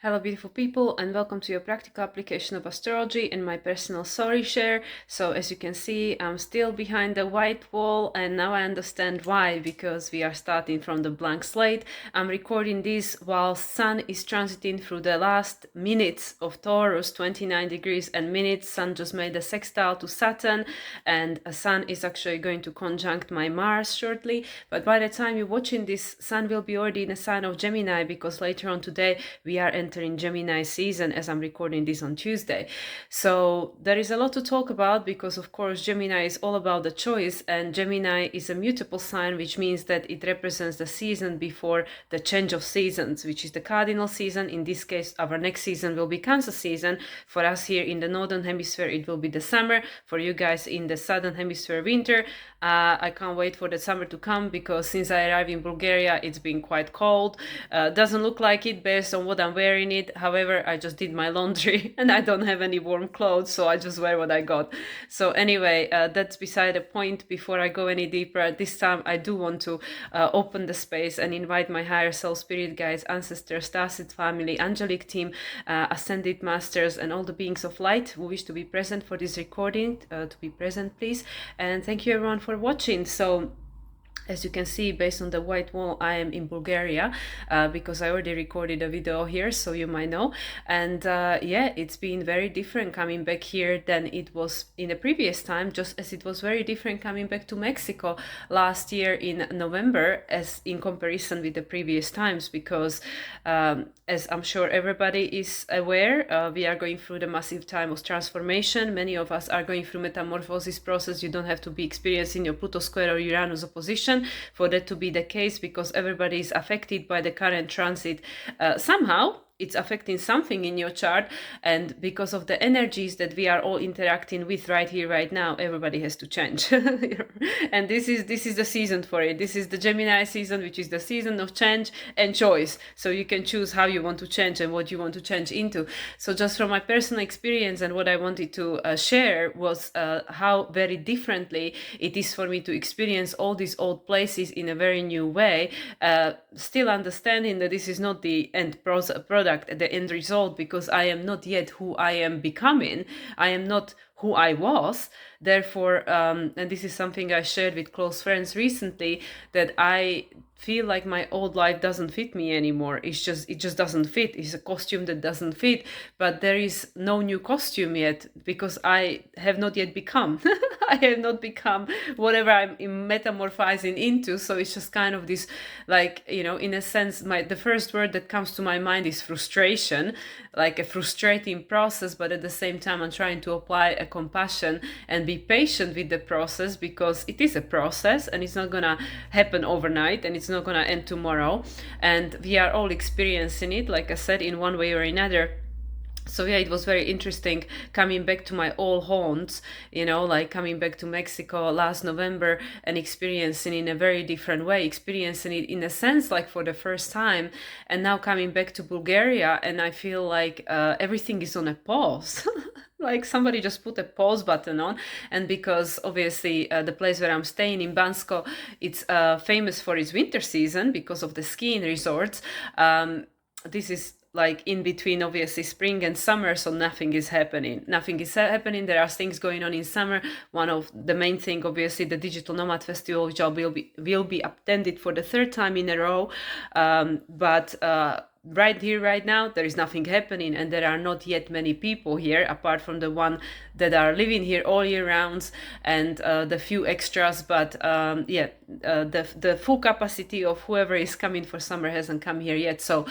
Hello beautiful people, and welcome to your practical application of astrology and my personal story share. So as you can see, I'm still behind the white wall, and now I understand why, because we are starting from the blank slate. I'm recording this while Sun is transiting through the last minutes of Taurus, 29 degrees and minutes. Sun just made a sextile to Saturn, and Sun is actually going to conjunct my Mars shortly. But by the time you're watching this, Sun will be already in a sign of Gemini, because later on today we are entering Gemini season as I'm recording this on Tuesday. So there is a lot to talk about, because of course Gemini is all about the choice, and Gemini is a mutable sign, which means that it represents the season before the change of seasons, which is the cardinal season. In this case, our next season will be Cancer season. For us here in the northern hemisphere, it will be the summer. For you guys in the southern hemisphere, winter. I can't wait for the summer to come, because since I arrived in Bulgaria, it's been quite cold. Doesn't look like it based on what I'm wearing it. However, I just did my laundry and I don't have any warm clothes, so I just wear what I got. So anyway, that's beside the point. Before I go any deeper, this time I do want to open the space and invite my higher self, spirit guides, ancestors, Starseed family, angelic team, ascended masters, and all the beings of light who wish to be present for this recording, to be present, please. And thank you everyone for watching. So as you can see, based on the white wall, I am in Bulgaria, because I already recorded a video here, so you might know. And yeah, it's been very different coming back here than it was in the previous time, just as it was very different coming back to Mexico last year in November, as in comparison with the previous times, because as I'm sure everybody is aware, we are going through the massive time of transformation. Many of us are going through metamorphosis process. You don't have to be experiencing your Pluto square or Uranus opposition for that to be the case, because everybody is affected by the current transit somehow. It's affecting something in your chart, and because of the energies that we are all interacting with right here, right now, everybody has to change. And this is the season for it. This is the Gemini season, which is the season of change and choice. So you can choose how you want to change and what you want to change into. So just from my personal experience, and what I wanted to share was how very differently it is for me to experience all these old places in a very new way, still understanding that this is not the end product, the end result, because I am not yet who I am becoming. I am not who I was. Therefore, and this is something I shared with close friends recently, that I feel like my old life doesn't fit me anymore. It just doesn't fit. It's a costume that doesn't fit, but there is no new costume yet, because I have not yet become. I have not become whatever I'm metamorphosing into. So it's just kind of this, like, in a sense, the first word that comes to my mind is frustration, like a frustrating process. But at the same time, I'm trying to apply a compassion and be patient with the process, because it is a process and it's not gonna happen overnight, and it's not gonna end tomorrow. And we are all experiencing it, like I said, in one way or another. So yeah, it was very interesting coming back to my old haunts, like coming back to Mexico last November and experiencing in a very different way, experiencing it in a sense like for the first time, and now coming back to Bulgaria, and I feel like everything is on a pause. Like somebody just put a pause button on. And because obviously the place where I'm staying in Bansko, it's famous for its winter season because of the skiing resorts. This is like in between obviously spring and summer, so nothing is happening. There are things going on in summer. One of the main thing, obviously, the Digital Nomad Festival, which will be attended for the third time in a row. But right here, right now, there is nothing happening, and there are not yet many people here, apart from the one that are living here all year round, and the few extras. But yeah, the full capacity of whoever is coming for summer hasn't come here yet. So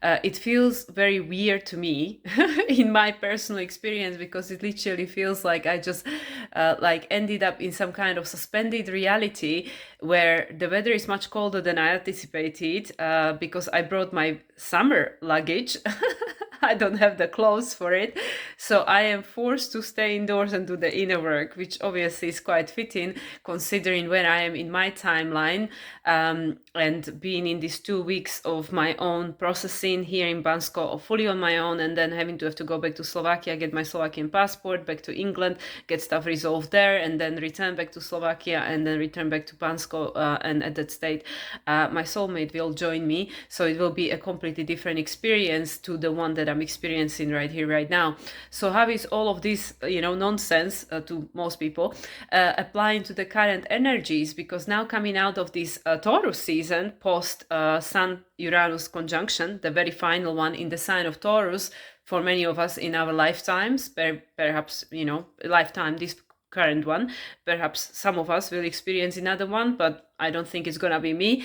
it feels very weird to me in my personal experience, because it literally feels like I just like ended up in some kind of suspended reality, where the weather is much colder than I anticipated, because I brought my summer luggage. I don't have the clothes for it. So I am forced to stay indoors and do the inner work, which obviously is quite fitting considering where I am in my timeline, and being in these 2 weeks of my own processing here in Bansko, fully on my own, and then having to have to go back to Slovakia, get my Slovakian passport, back to England, get stuff resolved there, and then return back to Slovakia, and then return back to Bansko. And at that state, my soulmate will join me. So it will be a completely different experience to the one that I'm experiencing right here, right now. So how is all of this, nonsense to most people applying to the current energies? Because now coming out of this Taurus season, post Sun Uranus conjunction, the very final one in the sign of Taurus, for many of us in our lifetimes, perhaps, lifetime, this current one, perhaps some of us will experience another one, but I don't think it's gonna be me.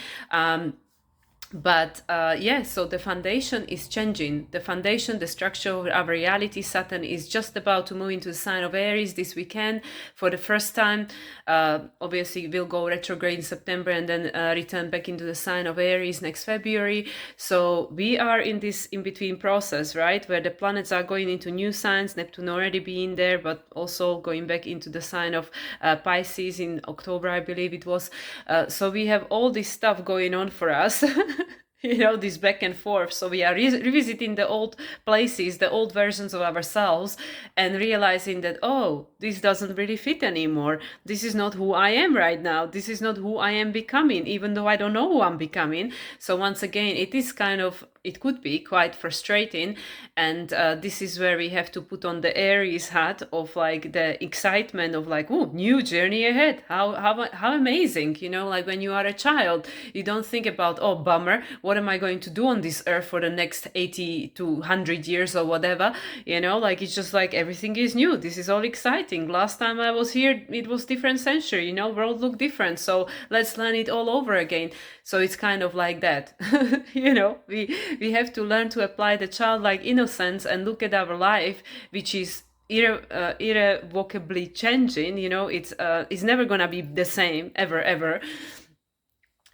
So the foundation is changing. The foundation, the structure of our reality. Saturn is just about to move into the sign of Aries this weekend for the first time. Obviously, we'll go retrograde in September and then return back into the sign of Aries next February. So we are in this in-between process, right? Where the planets are going into new signs, Neptune already being there, but also going back into the sign of Pisces in October, I believe it was. So we have all this stuff going on for us. This back and forth. So we are revisiting the old places, the old versions of ourselves, and realizing that, oh, this doesn't really fit anymore. This is not who I am right now. This is not who I am becoming, even though I don't know who I'm becoming. So once again, it could be quite frustrating. And this is where we have to put on the Aries hat of like the excitement of like, oh, new journey ahead. How amazing, like when you are a child, you don't think about, oh, bummer, what am I going to do on this earth for the next 80 to 100 years or whatever, like it's just like everything is new. This is all exciting. Last time I was here, it was different century, world looked different. So let's learn it all over again. So it's kind of like that. We have to learn to apply the childlike innocence and look at our life, which is irrevocably changing. It's never gonna be the same ever.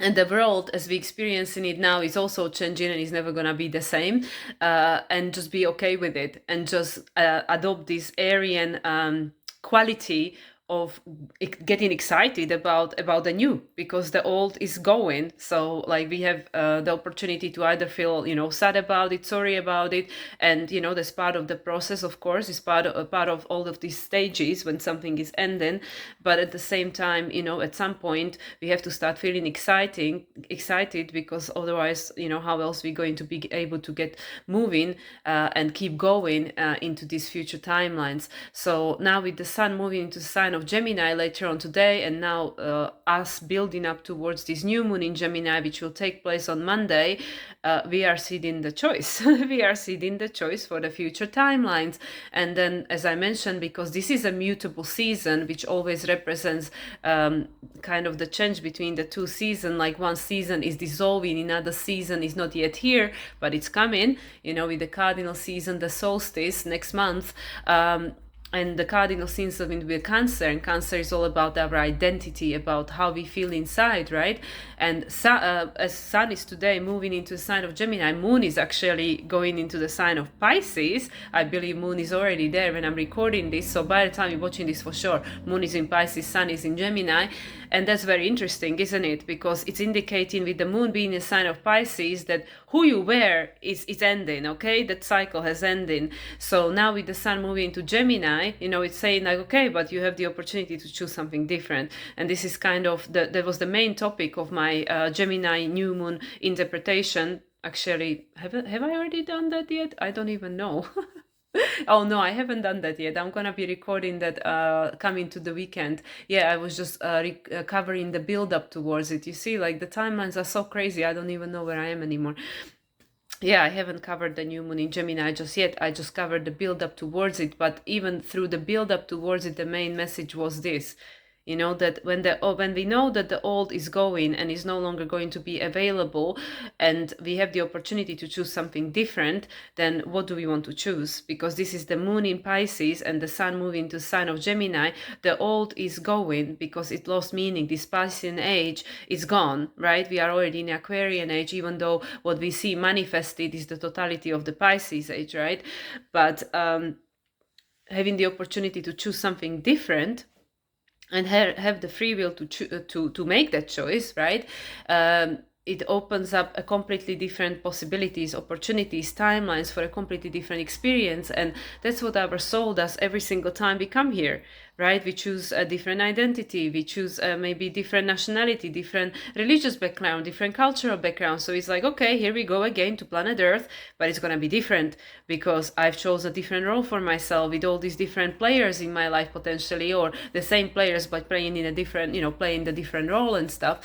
And the world as we experiencing it now is also changing and is never gonna be the same. And just be okay with it and just adopt this Aryan quality of getting excited about the new, because the old is going. So like we have the opportunity to either feel sad about it, sorry about it, and that's part of the process, of course. Is part of all of these stages when something is ending. But at the same time, at some point we have to start feeling excited, because otherwise, how else we going to be able to get moving and keep going into these future timelines. So now with the sun moving into the sign of Gemini later on today, and now us building up towards this new moon in Gemini, which will take place on Monday, we are seeding the choice. We are seeding the choice for the future timelines. And then, as I mentioned, because this is a mutable season, which always represents kind of the change between the two seasons, like one season is dissolving, another season is not yet here, but it's coming, with the cardinal season, the solstice next month. And the cardinal season will be Cancer, and Cancer is all about our identity, about how we feel inside, right? And as Sun is today moving into the sign of Gemini, Moon is actually going into the sign of Pisces. I believe Moon is already there when I'm recording this, so by the time you're watching this, for sure, Moon is in Pisces, Sun is in Gemini. And that's very interesting, isn't it? Because it's indicating, with the Moon being a sign of Pisces, that who you were is ending, okay? That cycle has ended. So now with the Sun moving into Gemini, it's saying like, okay, but you have the opportunity to choose something different. And this is kind of, that was the main topic of my Gemini new moon interpretation. Actually, have I already done that yet? I don't even know. Oh no, I haven't done that yet. I'm gonna be recording that coming to the weekend. Yeah, I was just covering the build up towards it. You see, like the timelines are so crazy, I don't even know where I am anymore. Yeah, I haven't covered the new moon in Gemini just yet. I just covered the build up towards it. But even through the build up towards it, the main message was this. you know, that when we know that the old is going and is no longer going to be available, and we have the opportunity to choose something different, then what do we want to choose? Because this is the moon in Pisces and the sun moving to sign of Gemini. The old is going because it lost meaning. This Piscean age is gone, right? We are already in Aquarian age, even though what we see manifested is the totality of the Pisces age, right? But having the opportunity to choose something different and have the free will to make that choice, right? It opens up a completely different possibilities, opportunities, timelines for a completely different experience. And that's what our soul does every single time we come here, right? We choose a different identity, we choose maybe different nationality, different religious background, different cultural background. So it's like, okay, here we go again to planet Earth, but it's going to be different because I've chose a different role for myself with all these different players in my life potentially, or the same players but playing in a different, you know, playing the different role and stuff.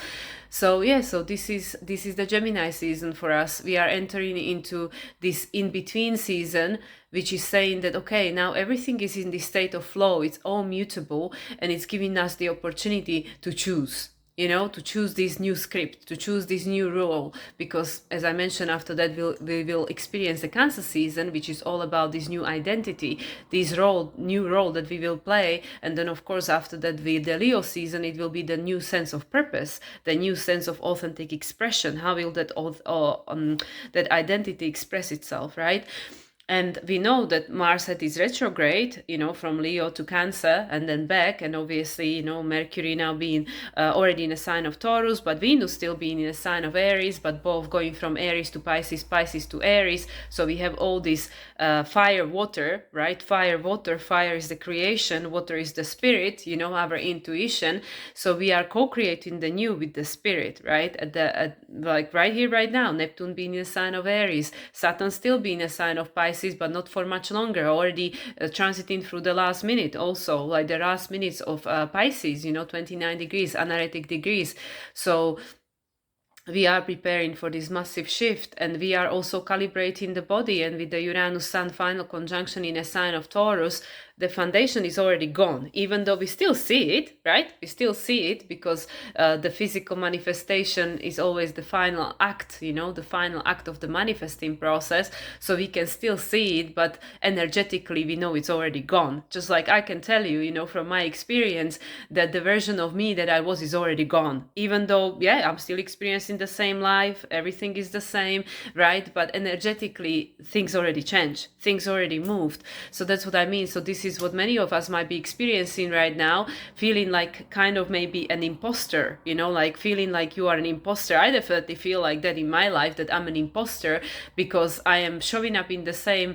So yeah, so this is the Gemini season for us. We are entering into this in-between season, which is saying that, okay, now everything is in this state of flow, it's all mutable, and it's giving us the opportunity to choose, you know, to choose this new script, to choose this new role. Because as I mentioned, after that we will experience the Cancer season, which is all about this new identity, this new role that we will play. And then of course after that, with the Leo season, it will be the new sense of purpose, the new sense of authentic expression. How will that identity express itself, right? And we know that Mars had is retrograde, you know, from Leo to Cancer and then back. And obviously, you know, Mercury now being already in a sign of Taurus, but Venus still being in a sign of Aries, but both going from Aries to Pisces, Pisces to Aries. So we have all this fire, water, right? Fire, water. Fire is the creation, water is the spirit, you know, our intuition. So we are co-creating the new with the spirit, right? Like right here, right now, Neptune being in a sign of Aries, Saturn still being a sign of Pisces, but not for much longer, already transiting through the last minute, also like the last minutes of Pisces, you know, 29 degrees, anaretic degrees. So we are preparing for this massive shift, and we are also calibrating the body. And with the Uranus Sun final conjunction in a sign of Taurus, the foundation is already gone, even though we still see it, right? We still see it because the physical manifestation is always the final act, you know, the final act of the manifesting process. So we can still see it, but energetically we know it's already gone. Just like I can tell you, you know, from my experience, that the version of me that I was is already gone, even though, yeah, I'm still experiencing the same life, everything is the same, right? But energetically things already changed, things already moved. So that's what I mean. So this is what many of us might be experiencing right now, feeling like kind of maybe an imposter, you know, like feeling like you are an imposter. I definitely feel like that in my life, that I'm an imposter because I am showing up in the same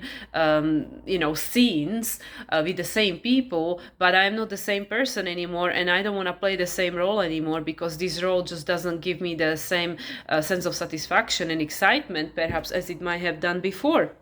you know, scenes with the same people, but I'm not the same person anymore, and I don't want to play the same role anymore because this role just doesn't give me the same sense of satisfaction and excitement perhaps as it might have done before.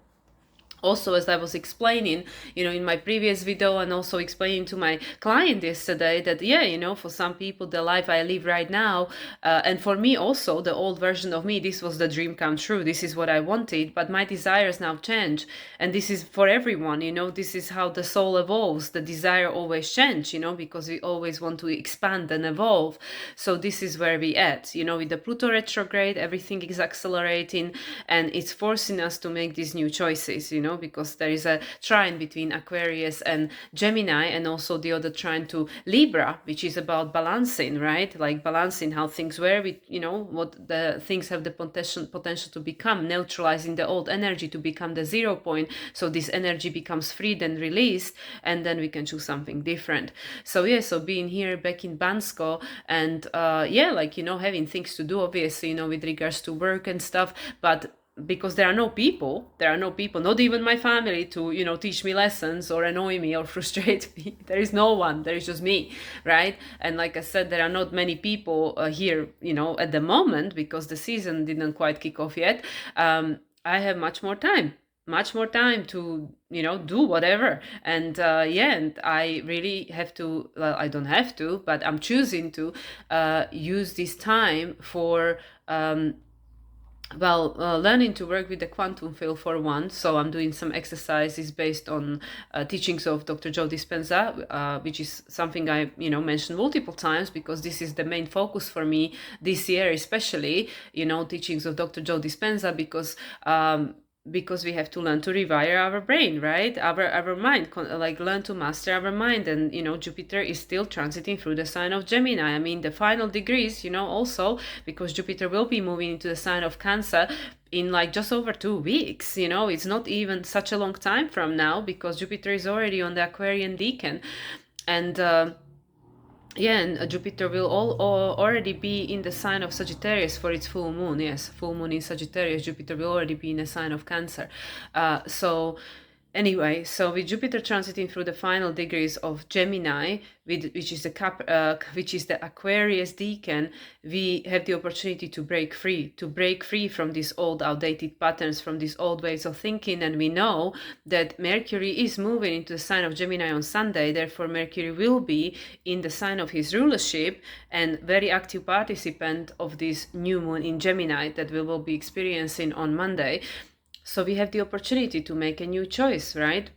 Also, as I was explaining, you know, in my previous video, and also explaining to my client yesterday, that yeah, you know, for some people the life I live right now, and for me also, the old version of me, this was the dream come true, this is what I wanted, but my desires now change. And this is for everyone, you know, this is how the soul evolves. The desire always change, you know, because we always want to expand and evolve. So this is where we at, you know, with the Pluto retrograde, everything is accelerating, and it's forcing us to make these new choices, you know, because there is a trine between Aquarius and Gemini, and also the other trine to Libra, which is about balancing, right? Like balancing how things were with, you know, what the things have the potential to become, neutralizing the old energy to become the 0 point. So this energy becomes freed and released, and then we can choose something different. So yeah, so being here back in Bansko, and yeah, like, you know, having things to do, obviously, you know, with regards to work and stuff, but because there are no people, not even my family, to, you know, teach me lessons or annoy me or frustrate me. There is no one, there is just me, right? And like I said, there are not many people here, you know, at the moment, because the season didn't quite kick off yet. I have much more time to, you know, do whatever. And yeah, and I really have to, well, I don't have to, but I'm choosing to use this time for well, learning to work with the quantum field for one. So I'm doing some exercises based on teachings of Dr. Joe Dispenza, which is something I, mentioned multiple times, because this is the main focus for me this year, especially, teachings of Dr. Joe Dispenza, because we have to learn to rewire our brain, right? Our mind, like learn to master our mind. And Jupiter is still transiting through the sign of Gemini. I mean, the final degrees, also because Jupiter will be moving into the sign of Cancer in like just over 2 weeks. It's not even such a long time from now, because Jupiter is already on the Aquarian decan. And yeah, and Jupiter will already be in the sign of Sagittarius for its full moon. Yes, full moon in Sagittarius, Jupiter will already be in the sign of Cancer. So anyway, so with Jupiter transiting through the final degrees of Gemini, which is the Aquarius decan, we have the opportunity to break free from these old outdated patterns, from these old ways of thinking. And we know that Mercury is moving into the sign of Gemini on Sunday. Therefore, Mercury will be in the sign of his rulership and very active participant of this new moon in Gemini that we will be experiencing on Monday. So we have the opportunity to make a new choice, right?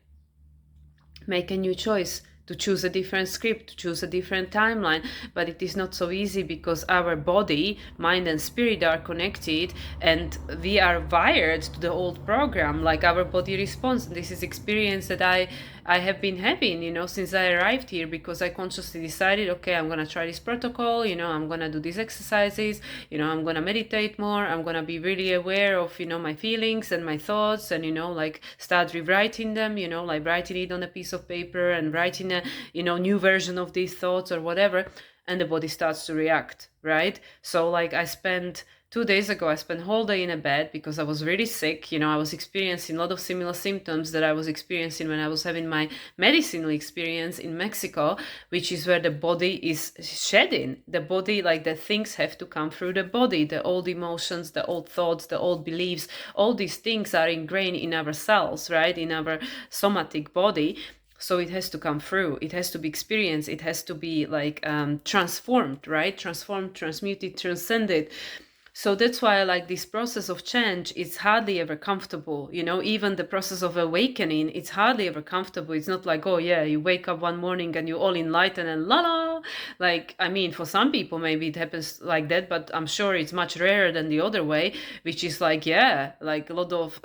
Make a new choice, to choose a different script, to choose a different timeline. But it is not so easy, because our body, mind, and spirit are connected, and we are wired to the old program. Like our body responds. This is experience that I have been having, since I arrived here, because I consciously decided, okay, I'm gonna try this protocol, I'm gonna do these exercises, I'm gonna meditate more, I'm gonna be really aware of, my feelings and my thoughts, and, like start rewriting them, like writing it on a piece of paper and writing a, new version of these thoughts or whatever, and the body starts to react, right? So like 2 days ago, I spent whole day in a bed because I was really sick. I was experiencing a lot of similar symptoms that I was experiencing when I was having my medicinal experience in Mexico, which is where the body is shedding. The body, like the things have to come through the body. The old emotions, the old thoughts, the old beliefs, all these things are ingrained in our cells, right? In our somatic body. So it has to come through. It has to be experienced. It has to be like transformed, right? Transformed, transmuted, transcended. So that's why like this process of change, it's hardly ever comfortable. Even the process of awakening, it's hardly ever comfortable. It's not like, oh yeah, you wake up one morning and you all enlighten and la la. Like, I mean, for some people maybe it happens like that, but I'm sure it's much rarer than the other way, which is like, yeah, like a lot of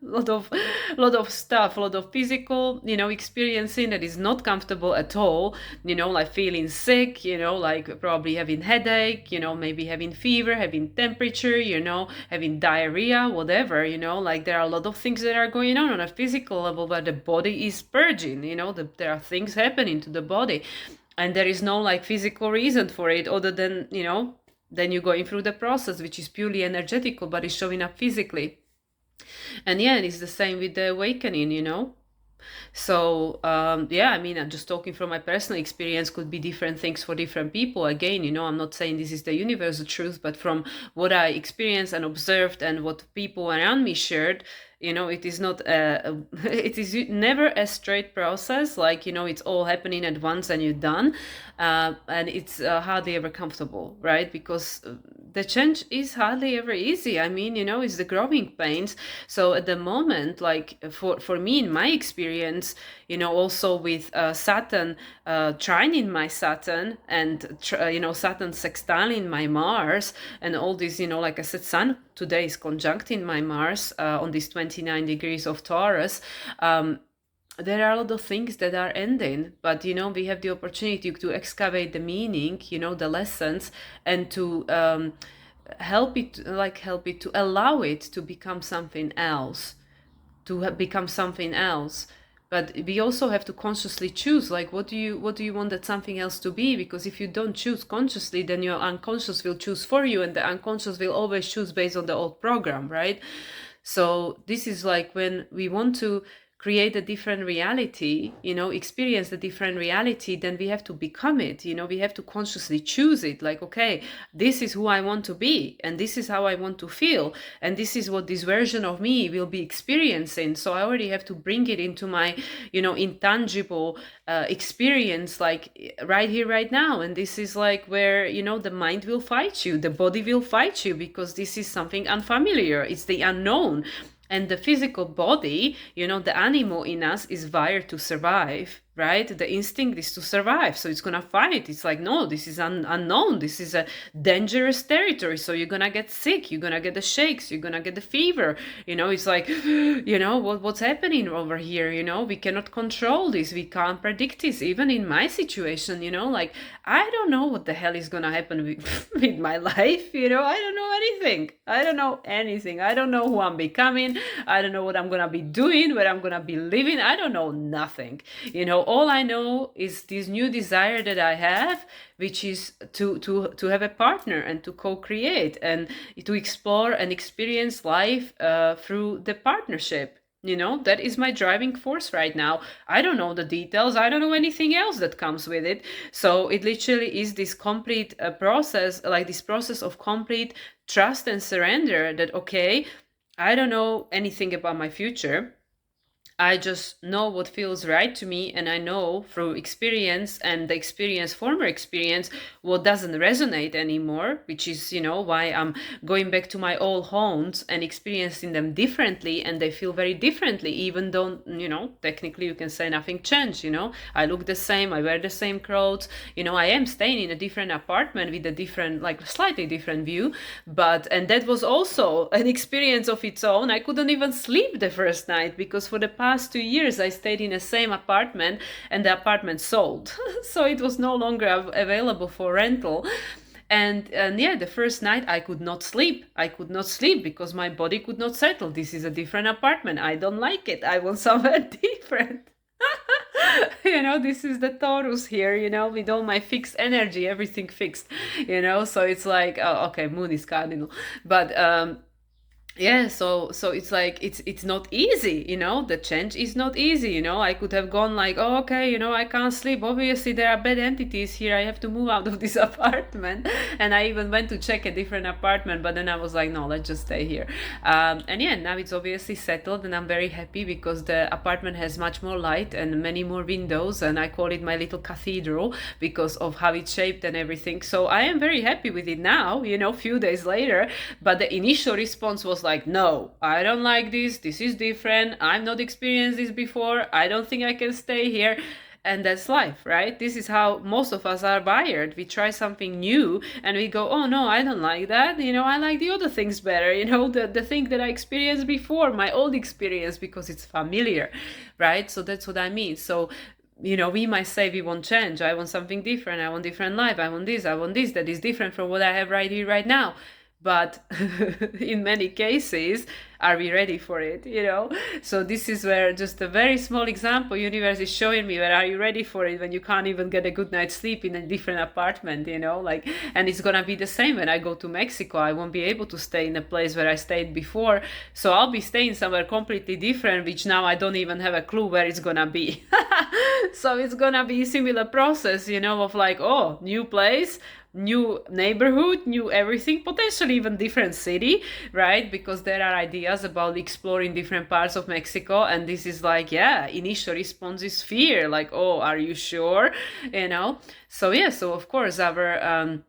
lot of stuff, a lot of physical, experiencing that is not comfortable at all, like feeling sick, like probably having headache, maybe having fever, having temperature, having diarrhea, whatever, like there are a lot of things that are going on a physical level where the body is purging, there are things happening to the body, and there is no like physical reason for it other than, then you're going through the process, which is purely energetical, but is showing up physically. And yeah, it's the same with the awakening. So yeah, I mean, I'm just talking from my personal experience, could be different things for different people. Again, I'm not saying this is the universal truth, but from what I experienced and observed and what people around me shared, it is not it is never a straight process, like, it's all happening at once and you're done. And it's hardly ever comfortable, right? Because the change is hardly ever easy. I mean, it's the growing pains. So at the moment, like for me, in my experience, also with Saturn trining my Saturn, and Saturn sextiling my Mars, and all this, like I said, Sun today is conjuncting my Mars on this 29 degrees of Taurus. There are a lot of things that are ending, but we have the opportunity to excavate the meaning, the lessons, and to help it to allow it to become something else, become something else. But we also have to consciously choose, like, what do you want that something else to be? Because if you don't choose consciously, then your unconscious will choose for you, and the unconscious will always choose based on the old program, right? So this is like when we want to create a different reality, experience a different reality, then we have to become it. We have to consciously choose it. Like, okay, this is who I want to be, and this is how I want to feel, and this is what this version of me will be experiencing. So I already have to bring it into my, intangible experience, like right here, right now. And this is like where, the mind will fight you, the body will fight you, because this is something unfamiliar. It's the unknown. And the physical body, the animal in us is wired to survive, right? The instinct is to survive. So it's going to fight. It's like, no, this is unknown. This is a dangerous territory. So you're going to get sick. You're going to get the shakes. You're going to get the fever. It's like, what's happening over here? We cannot control this. We can't predict this. Even in my situation, like, I don't know what the hell is going to happen with my life. I don't know anything. I don't know anything. I don't know who I'm becoming. I don't know what I'm going to be doing, where I'm going to be living. I don't know nothing. All I know is this new desire that I have, which is to have a partner and to co-create and to explore and experience life through the partnership. That is my driving force right now. I don't know the details. I don't know anything else that comes with it. So it literally is this complete process, like this process of complete trust and surrender that, okay, I don't know anything about my future. I just know what feels right to me, and I know through experience and the former experience, what doesn't resonate anymore, which is, why I'm going back to my old homes and experiencing them differently, and they feel very differently, even though, technically you can say nothing changed, I look the same, I wear the same clothes, I am staying in a different apartment with a different, like slightly different view, and that was also an experience of its own. I couldn't even sleep the first night because for the past 2 years I stayed in the same apartment and the apartment sold. So it was no longer available for rental. And yeah, the first night I could not sleep. I could not sleep because my body could not settle. This is a different apartment. I don't like it. I want somewhere different. This is the Taurus here, with all my fixed energy, everything fixed, so it's like, oh, okay, moon is cardinal. But yeah, so it's like it's not easy, the change is not easy. I could have gone like, oh, okay, I can't sleep, obviously there are bad entities here, I have to move out of this apartment. And I even went to check a different apartment, but then I was like, no, let's just stay here. And yeah, now it's obviously settled, and I'm very happy because the apartment has much more light and many more windows, and I call it my little cathedral because of how it's shaped and everything. So I am very happy with it now, few days later. But the initial response was like, no, I don't like this is different, I've not experienced this before, I don't think I can stay here. And that's life, right? This is how most of us are wired. We try something new and we go, oh no, I don't like that, I like the other things better, the thing that I experienced before, my old experience, because it's familiar, right? So that's what I mean. So we might say we want change, I want something different, I want different life, I want this that is different from what I have right here, right now. But in many cases, are we ready for it? So this is where just a very small example universe is showing me, where are you ready for it when you can't even get a good night's sleep in a different apartment, and it's gonna be the same when I go to Mexico. I won't be able to stay in a place where I stayed before, so I'll be staying somewhere completely different, which now I don't even have a clue where it's gonna be. So it's gonna be a similar process, of like, oh, new place, new neighborhood, new everything, potentially even different city, right? Because there are ideas about exploring different parts of Mexico, and this is like, yeah, initial response is fear, like, oh, are you sure? So yeah, so of course our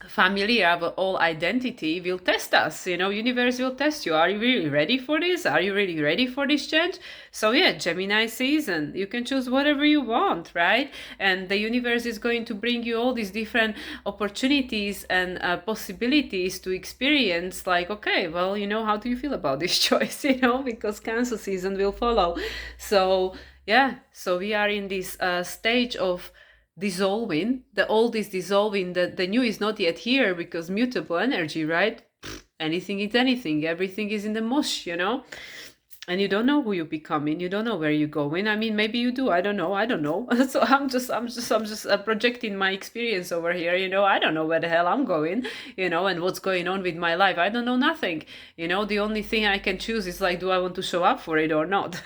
family, our whole identity will test us, universe will test you. Are you really ready for this? Are you really ready for this change? So yeah, Gemini season, you can choose whatever you want, right? And the universe is going to bring you all these different opportunities and possibilities to experience, like, okay, well, how do you feel about this choice? Because Cancer season will follow. So yeah, so we are in this stage of dissolving. The old is dissolving, the new is not yet here, because mutable energy, right? Anything is anything, everything is in the mush, and you don't know who you're becoming, you don't know where you're going. I mean, maybe you do, I don't know. So I'm just projecting my experience over here, I don't know where the hell I'm going, and what's going on with my life. I don't know nothing. The only thing I can choose is like, do I want to show up for it or not?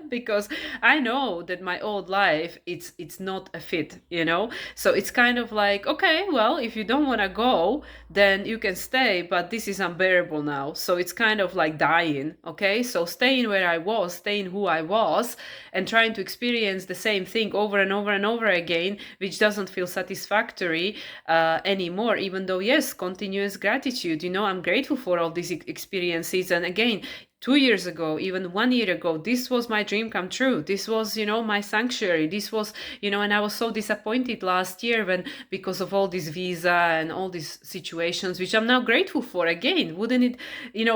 Because I know that my old life, it's not a fit. So it's kind of like, okay, well, if you don't want to go, then you can stay, but this is unbearable now. So it's kind of like dying. Okay, so staying where I was, staying who I was, and trying to experience the same thing over and over and over again, which doesn't feel satisfactory anymore. Even though, yes, continuous gratitude, I'm grateful for all these experiences. And again, 2 years ago, even 1 year ago, this was my dream come true. This was, my sanctuary. This was, and I was so disappointed last year when, because of all this visa and all these situations, which I'm now grateful for. Again, wouldn't it,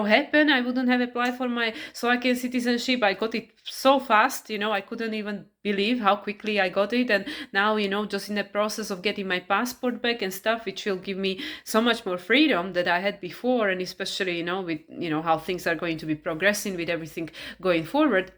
happen, I wouldn't have applied for my Slovakian citizenship. I got it so fast, I couldn't even believe how quickly I got it. And now, just in the process of getting my passport back and stuff, which will give me so much more freedom that I had before. And especially, with, how things are going to be progressing with everything going forward.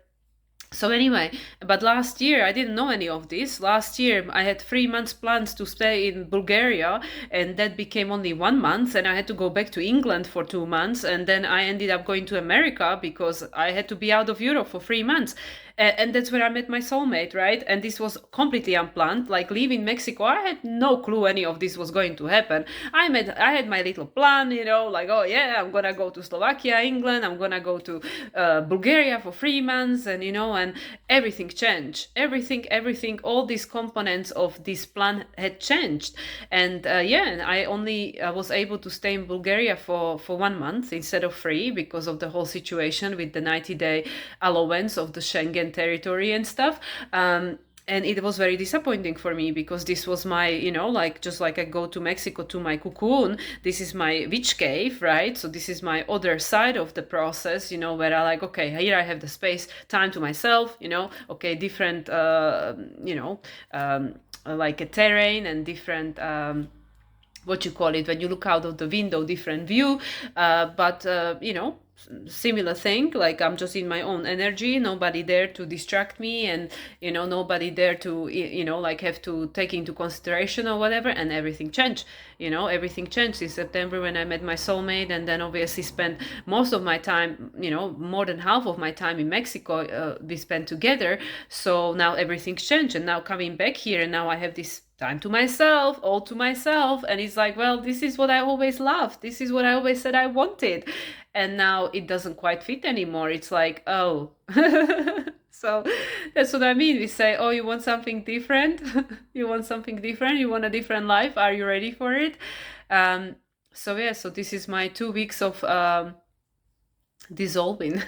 So anyway, but last year I didn't know any of this. Last year I had 3 months plans to stay in Bulgaria, and that became only 1 month, and I had to go back to England for 2 months, and then I ended up going to America because I had to be out of Europe for 3 months. And that's where I met my soulmate, right? And this was completely unplanned. Like leaving Mexico, I had no clue any of this was going to happen. I had my little plan, like, oh yeah, I'm gonna go to Slovakia, England. I'm gonna go to Bulgaria for 3 months, and and everything changed. Everything, all these components of this plan had changed. And I was able to stay in Bulgaria for 1 month instead of 3 because of the whole situation with the 90-day allowance of the Schengen territory and stuff. And it was very disappointing for me because this was my, like, just like I go to Mexico to my cocoon, this is my witch cave, right? So this is my other side of the process, where I like, okay, here I have the space, time to myself, okay, different, like a terrain and different, what you call it, when you look out of the window, different view, but similar thing, like I'm just in my own energy, nobody there to distract me, and nobody there to like have to take into consideration or whatever. And everything changed. Everything changed in September when I met my soulmate, and then obviously spent most of my time, more than half of my time in Mexico, we spent together. So now everything's changed, and now coming back here, and now I have this time to myself, all to myself, and it's like, well, this is what I always loved, this is what I always said I wanted, and now it doesn't quite fit anymore. It's like, oh. So that's what I mean. We say, oh, you want something different. You want something different, you want a different life, are you ready for it? So this is my 2 weeks of dissolving.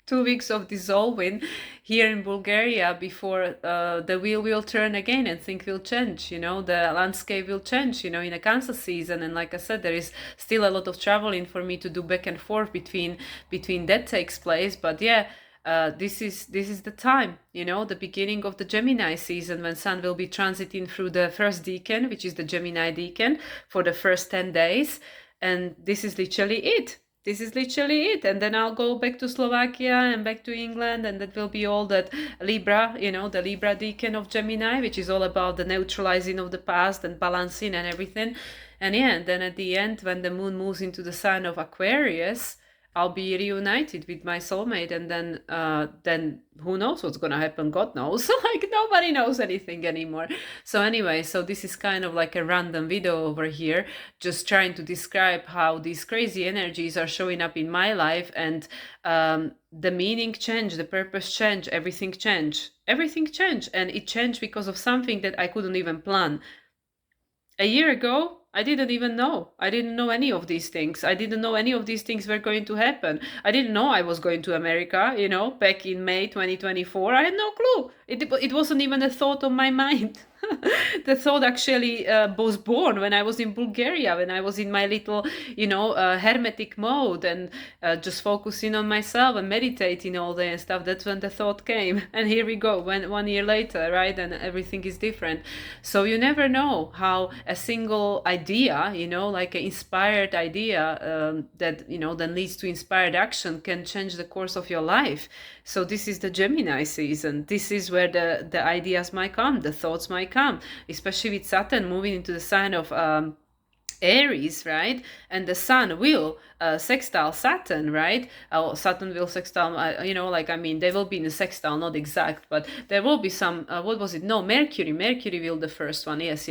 2 weeks of dissolving here in Bulgaria before the wheel will turn again and things will change. The landscape will change, in a Cancer season. And like I said, there is still a lot of traveling for me to do back and forth between that takes place. But this is the time, the beginning of the Gemini season, when Sun will be transiting through the first decan, which is the Gemini decan, for the first 10 days. And this is literally it. This is literally it. And then I'll go back to Slovakia and back to England, and that will be all that Libra, the Libra decan of Gemini, which is all about the neutralizing of the past and balancing and everything. And then at the end, when the moon moves into the sign of Aquarius, I'll be reunited with my soulmate, and then who knows what's gonna happen? God knows. Like nobody knows anything anymore. So anyway, so this is kind of like a random video over here, just trying to describe how these crazy energies are showing up in my life, and the meaning changed, the purpose changed, everything changed, and it changed because of something that I couldn't even plan. A year ago, I didn't even know. I didn't know any of these things. I didn't know any of these things were going to happen. I didn't know I was going to America, back in May 2024. I had no clue. It wasn't even a thought on my mind. The thought actually was born when I was in Bulgaria, when I was in my little, hermetic mode and just focusing on myself and meditating all day and stuff. That's when the thought came. And here we go, when 1 year later, right? And everything is different. So you never know how a single idea, like an inspired idea that, then leads to inspired action can change the course of your life. So this is the Gemini season. This is where the ideas might come, the thoughts might come, especially with Saturn moving into the sign of Aries, right? And the Sun will sextile Saturn, right? Saturn will sextile, they will be in a sextile, not exact, but there will be some, what was it? No, Mercury. Mercury will the first one. Yes.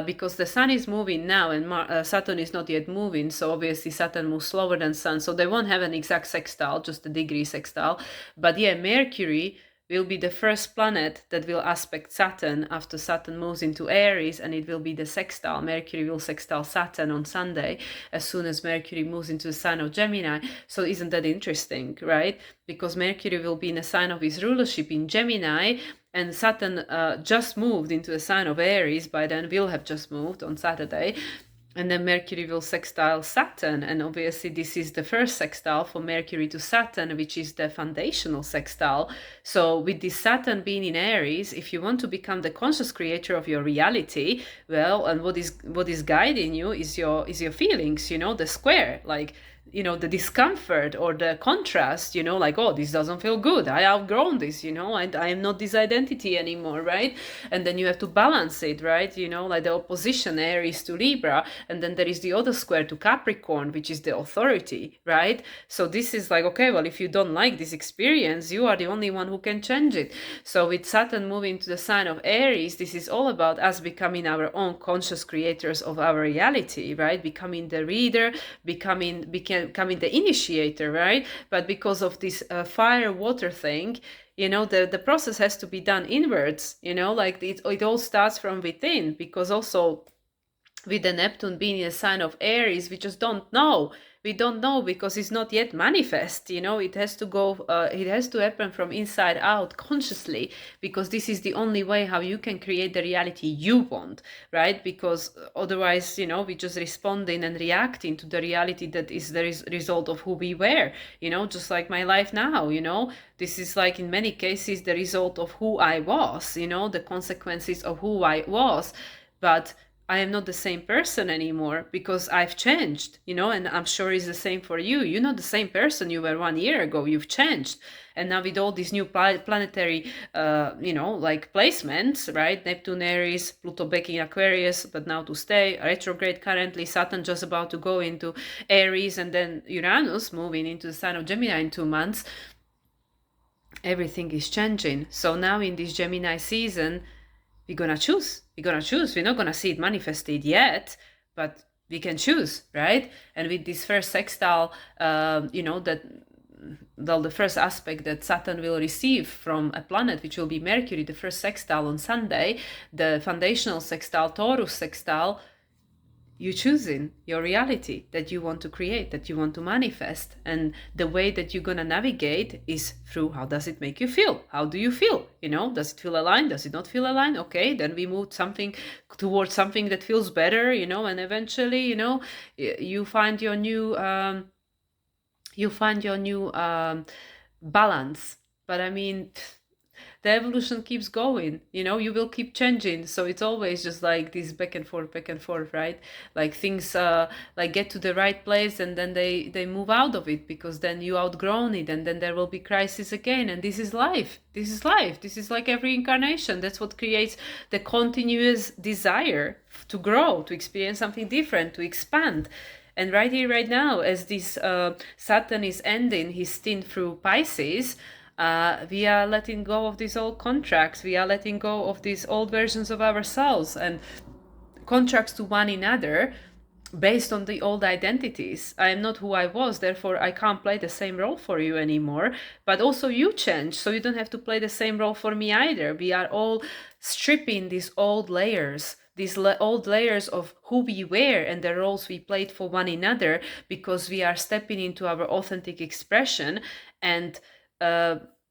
Because the Sun is moving now and Saturn is not yet moving. So obviously Saturn moves slower than Sun. So they won't have an exact sextile, just a degree sextile. But yeah, Mercury will be the first planet that will aspect Saturn after Saturn moves into Aries, and it will be the sextile. Mercury will sextile Saturn on Sunday as soon as Mercury moves into the sign of Gemini. So isn't that interesting, right? Because Mercury will be in a sign of his rulership in Gemini, and Saturn just moved into the sign of Aries. By then will have just moved on Saturday. And then Mercury will sextile Saturn. And obviously this is the first sextile for Mercury to Saturn, which is the foundational sextile. So with this Saturn being in Aries, if you want to become the conscious creator of your reality, well, and what is guiding you is your feelings, the square, like, the discomfort or the contrast, like, oh, this doesn't feel good. I outgrown this, I am not this identity anymore, right? And then you have to balance it, right? Like the opposition, Aries to Libra. And then there is the other square to Capricorn, which is the authority, right? So this is like, okay, well, if you don't like this experience, you are the only one who can change it. So with Saturn moving to the sign of Aries, this is all about us becoming our own conscious creators of our reality, right? Becoming the reader, becoming the initiator, right? But because of this fire water thing, the process has to be done inwards, like it all starts from within, because also with the Neptune being a sign of Aries, we just don't know. We don't know because it's not yet manifest. It has to go. It has to happen from inside out consciously, because this is the only way how you can create the reality you want, right? Because otherwise, we just responding and reacting to the reality that is the result of who we were. Just like my life now. This is like in many cases the result of who I was. The consequences of who I was, but I am not the same person anymore because I've changed, and I'm sure it's the same for you. You're not the same person you were 1 year ago. You've changed. And now with all these new planetary, like placements, right? Neptune, Aries, Pluto back in Aquarius, but now to stay, retrograde currently, Saturn just about to go into Aries, and then Uranus moving into the sign of Gemini in 2 months. Everything is changing. So now in this Gemini season, we're gonna choose. We're not gonna see it manifested yet, but we can choose, right? And with this first sextile, the first aspect that Saturn will receive from a planet, which will be Mercury, the first sextile on Sunday, the foundational sextile, Taurus sextile, you choosing your reality that you want to create, that you want to manifest. And the way that you're going to navigate is through how does it make you feel? How do you feel? Does it feel aligned? Does it not feel aligned? Okay, then we move towards something that feels better, and eventually, you find your new balance. But I mean, the evolution keeps going, you will keep changing. So it's always just like this back and forth, right? Like things like get to the right place and then they move out of it because then you outgrown it, and then there will be crisis again. And this is life. This is like every incarnation. That's what creates the continuous desire to grow, to experience something different, to expand. And right here, right now, as this Saturn is ending his stint through Pisces, we are letting go of these old contracts. We are letting go of these old versions of ourselves and contracts to one another based on the old identities. I am not who I was, therefore I can't play the same role for you anymore. But also you change, so you don't have to play the same role for me either. We are all stripping these old layers. These old layers of who we were and the roles we played for one another, because we are stepping into our authentic expression and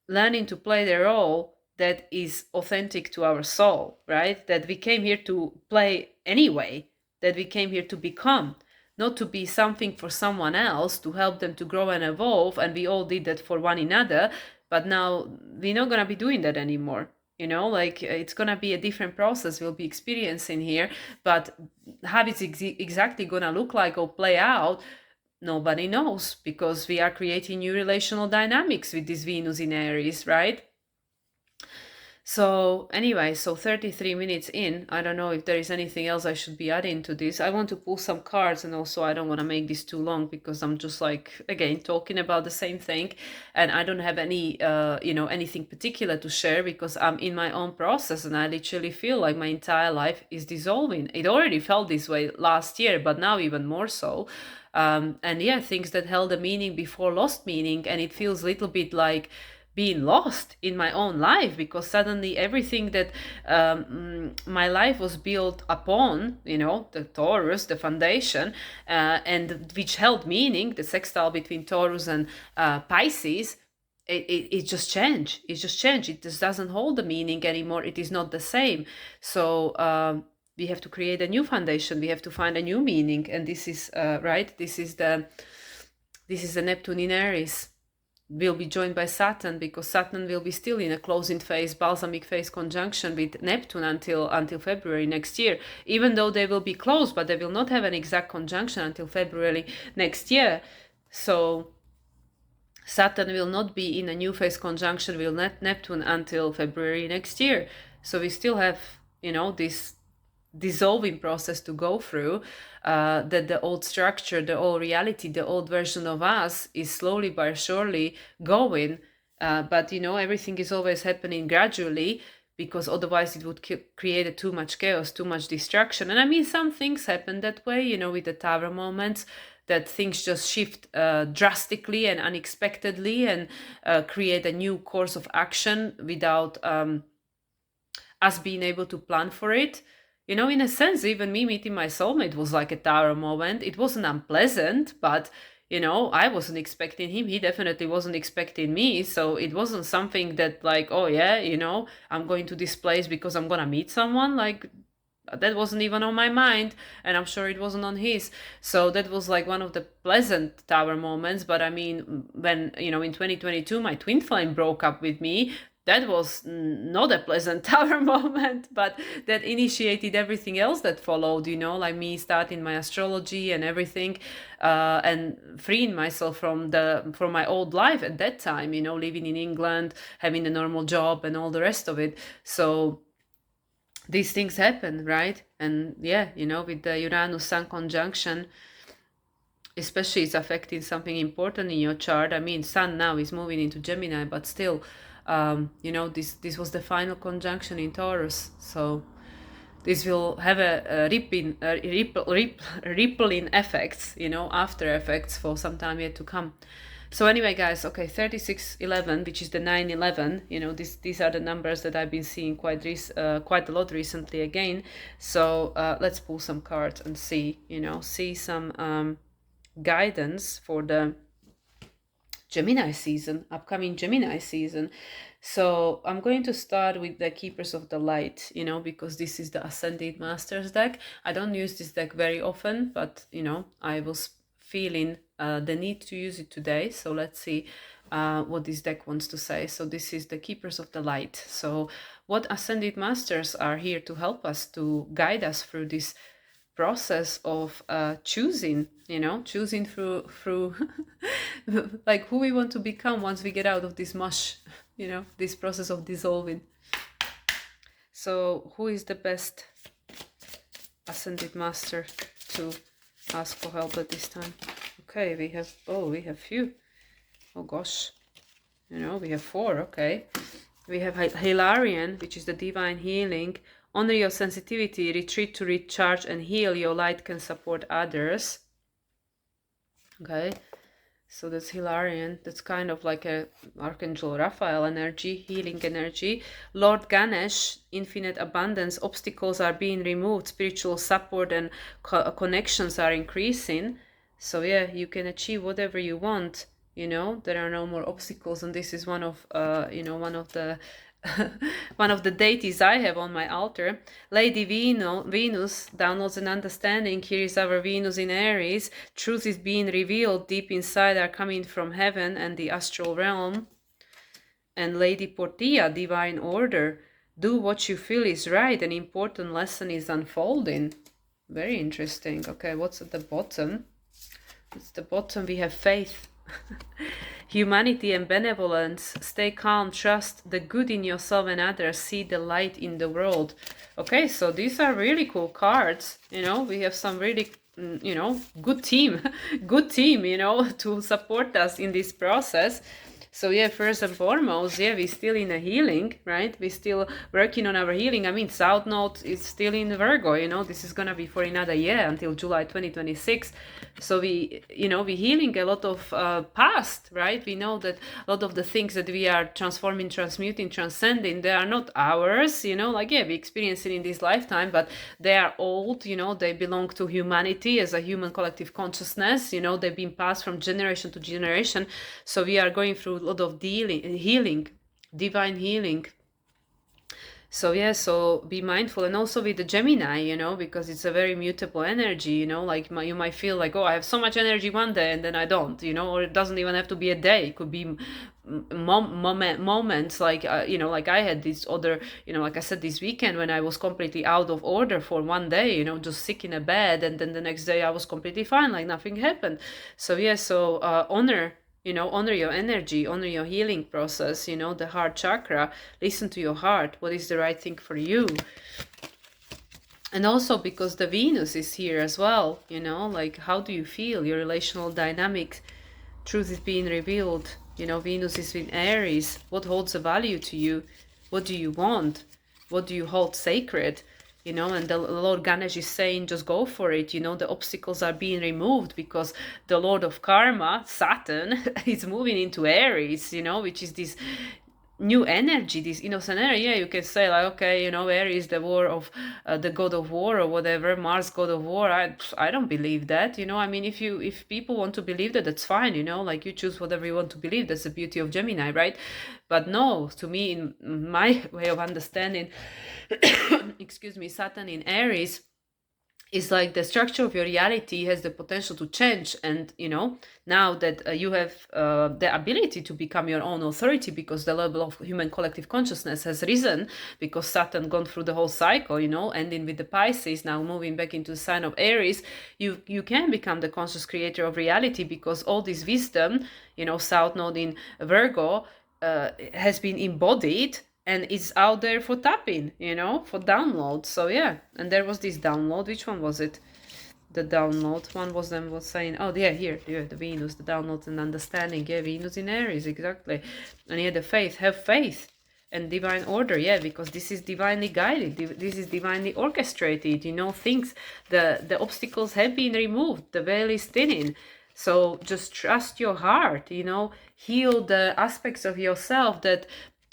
learning to play the role that is authentic to our soul, right? That we came here to play anyway, that we came here to become, not to be something for someone else, to help them to grow and evolve. And we all did that for one another. But now we're not going to be doing that anymore. Like it's going to be a different process we'll be experiencing here. But how it's exactly going to look like or play out, nobody knows, because we are creating new relational dynamics with this Venus in Aries, right? So anyway, so 33 minutes in, I don't know if there is anything else I should be adding to this. I want to pull some cards, and also I don't want to make this too long because I'm just like, again, talking about the same thing, and I don't have any, anything particular to share because I'm in my own process, and I literally feel like my entire life is dissolving. It already felt this way last year, but now even more so. And yeah, things that held a meaning before lost meaning, and it feels a little bit like being lost in my own life, because suddenly everything that my life was built upon, the Taurus, the foundation, and which held meaning, the sextile between Taurus and Pisces, it just changed. It just changed. It just doesn't hold the meaning anymore. It is not the same. So we have to create a new foundation. We have to find a new meaning, and this is right. This is the Neptune in Aries. Will be joined by Saturn, because Saturn will be still in a closing phase, balsamic phase conjunction with Neptune until February next year. Even though they will be close, but they will not have an exact conjunction until February next year. So Saturn will not be in a new phase conjunction with Neptune until February next year. So we still have, this dissolving process to go through, that the old structure, the old reality, the old version of us is slowly but surely going, but everything is always happening gradually, because otherwise it would create too much chaos, too much distraction. And I mean, some things happen that way, with the Tower moments, that things just shift drastically and unexpectedly, and create a new course of action without us being able to plan for it. In a sense, even me meeting my soulmate was like a Tower moment. It wasn't unpleasant, but I wasn't expecting him. He definitely wasn't expecting me. So it wasn't something that like, oh yeah, I'm going to this place because I'm gonna meet someone. Like, that wasn't even on my mind, and I'm sure it wasn't on his. So that was like one of the pleasant Tower moments. But I mean, when in 2022 my twin flame broke up with me, that was not a pleasant Tower moment, but that initiated everything else that followed, like me starting my astrology and everything, and freeing myself from my old life at that time, living in England, having a normal job and all the rest of it. So these things happen, right? And yeah, with the Uranus Sun conjunction, especially it's affecting something important in your chart. I mean, Sun now is moving into Gemini, but still, this was the final conjunction in Taurus. So this will have a rippling effects, after effects for some time yet to come. So anyway, guys, okay, 3611, which is the 911, these are the numbers that I've been seeing quite a lot recently again. So let's pull some cards and see some guidance for the Gemini season, upcoming Gemini season. So I'm going to start with the Keepers of the Light, because this is the Ascended Masters deck. I don't use this deck very often, but, I was feeling the need to use it today. So let's see what this deck wants to say. So this is the Keepers of the Light. So what Ascended Masters are here to help us, to guide us through this process of choosing through like who we want to become once we get out of this mush, this process of dissolving. So who is the best Ascended Master to ask for help at this time? Okay, we have few. Oh gosh, we have 4. Okay, we have Hilarion, which is the divine healing. Honor your sensitivity, retreat to recharge and heal. Your light can support others. Okay, so that's Hilarion. That's kind of like a Archangel Raphael energy, healing energy. Lord Ganesh, infinite abundance. Obstacles are being removed. Spiritual support and connections are increasing. So yeah, you can achieve whatever you want. There are no more obstacles, and this is one of the one of the deities I have on my altar. Lady Venus downloads an understanding. Here is our Venus in Aries. Truth is being revealed deep inside, are coming from heaven and the astral realm. And Lady Portia, divine order. Do what you feel is right. An important lesson is unfolding. Very interesting. Okay, what's at the bottom? At the bottom we have faith. Humanity and benevolence. Stay calm, trust the good in yourself and others, see the light in the world. Okay, so these are really cool cards. You know, we have some really, you know, good team, good team, you know, to support us in this process. So yeah, first and foremost, yeah, we're still in a healing, right? We're still working on our healing. I mean, South Node is still in Virgo, you know, this is gonna be for another year until July 2026. So we, you know, we're healing a lot of past, right? We know that a lot of the things that we are transforming, transmuting, transcending, they are not ours, you know, like, yeah, we experience it in this lifetime, but they are old, you know, they belong to humanity as a human collective consciousness, you know, they've been passed from generation to generation. So we are going through a lot of healing, divine healing. So yeah, so be mindful. And also with the Gemini, you know, because it's a very mutable energy, you know, like you might feel like, oh, I have so much energy one day and then I don't, you know, or it doesn't even have to be a day. It could be moments like, you know, like I had this other, you know, like I said, this weekend when I was completely out of order for one day, you know, just sick in a bed. And then the next day I was completely fine, like nothing happened. So yeah, so honor, you know, honor your energy, honor your healing process, you know, the heart chakra. Listen to your heart. What is the right thing for you? And also because the Venus is here as well, you know, like how do you feel? Your relational dynamics. Truth is being revealed. You know, Venus is in Aries. What holds a value to you? What do you want? What do you hold sacred? You know, and the Lord Ganesh is saying, just go for it. You know, the obstacles are being removed because the Lord of Karma, Saturn, is moving into Aries, you know, which is this new energy, this innocent energy. Yeah, you can say like, okay, you know, Aries, the war of the god of war or whatever, Mars, god of war. I don't believe that, you know. I mean, if people want to believe that, that's fine, you know, like you choose whatever you want to believe. That's the beauty of Gemini, right? But no, to me, in my way of understanding, excuse me, Saturn in Aries is like the structure of your reality has the potential to change. And you know, now that you have the ability to become your own authority because the level of human collective consciousness has risen, because Saturn gone through the whole cycle, you know, ending with the Pisces, now moving back into the sign of Aries, you can become the conscious creator of reality, because all this wisdom, you know, South Node in Virgo, has been embodied and it's out there for tapping, you know, for download. So yeah, and there was this download. Which one was it? The download one was them was saying, oh yeah, here, the Venus, the download and understanding. Yeah, Venus in Aries, exactly. And yeah, the faith, have faith and divine order. Yeah, because this is divinely guided. This is divinely orchestrated. You know, things, the obstacles have been removed. The veil is thinning. So just trust your heart. You know, heal the aspects of yourself that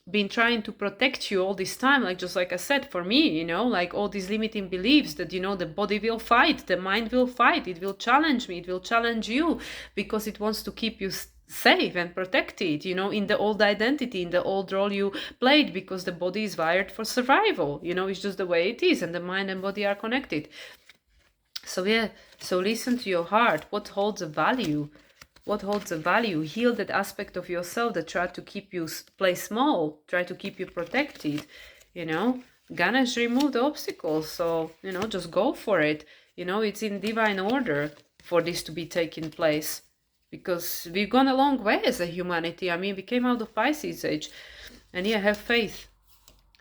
been trying to protect you all this time, like just like I said, for me, you know, like all these limiting beliefs that, you know, the body will fight, the mind will fight, it will challenge me, it will challenge you, because it wants to keep you safe and protected, you know, in the old identity, in the old role you played, because the body is wired for survival, you know, it's just the way it is, and the mind and body are connected. So yeah, so listen to your heart. What holds a value? What holds a value? Heal that aspect of yourself that try to keep you play small, try to keep you protected, you know. Ganesh remove the obstacles, so, you know, just go for it. You know, it's in divine order for this to be taking place, because we've gone a long way as a humanity. I mean, we came out of Pisces age, and yeah, have faith.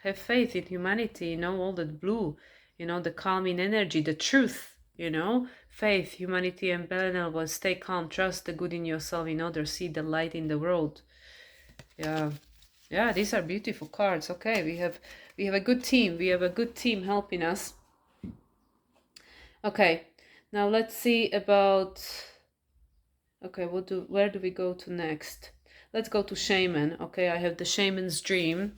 Have faith in humanity, you know, all that blue, you know, the calming energy, the truth. You know, faith, humanity, and benevolence. Stay calm, trust the good in yourself, in others, see the light in the world. Yeah, yeah, these are beautiful cards. Okay, we have a good team. We have a good team helping us. Okay, now let's see about. Okay, where do we go to next? Let's go to Shaman. Okay, I have the Shaman's Dream.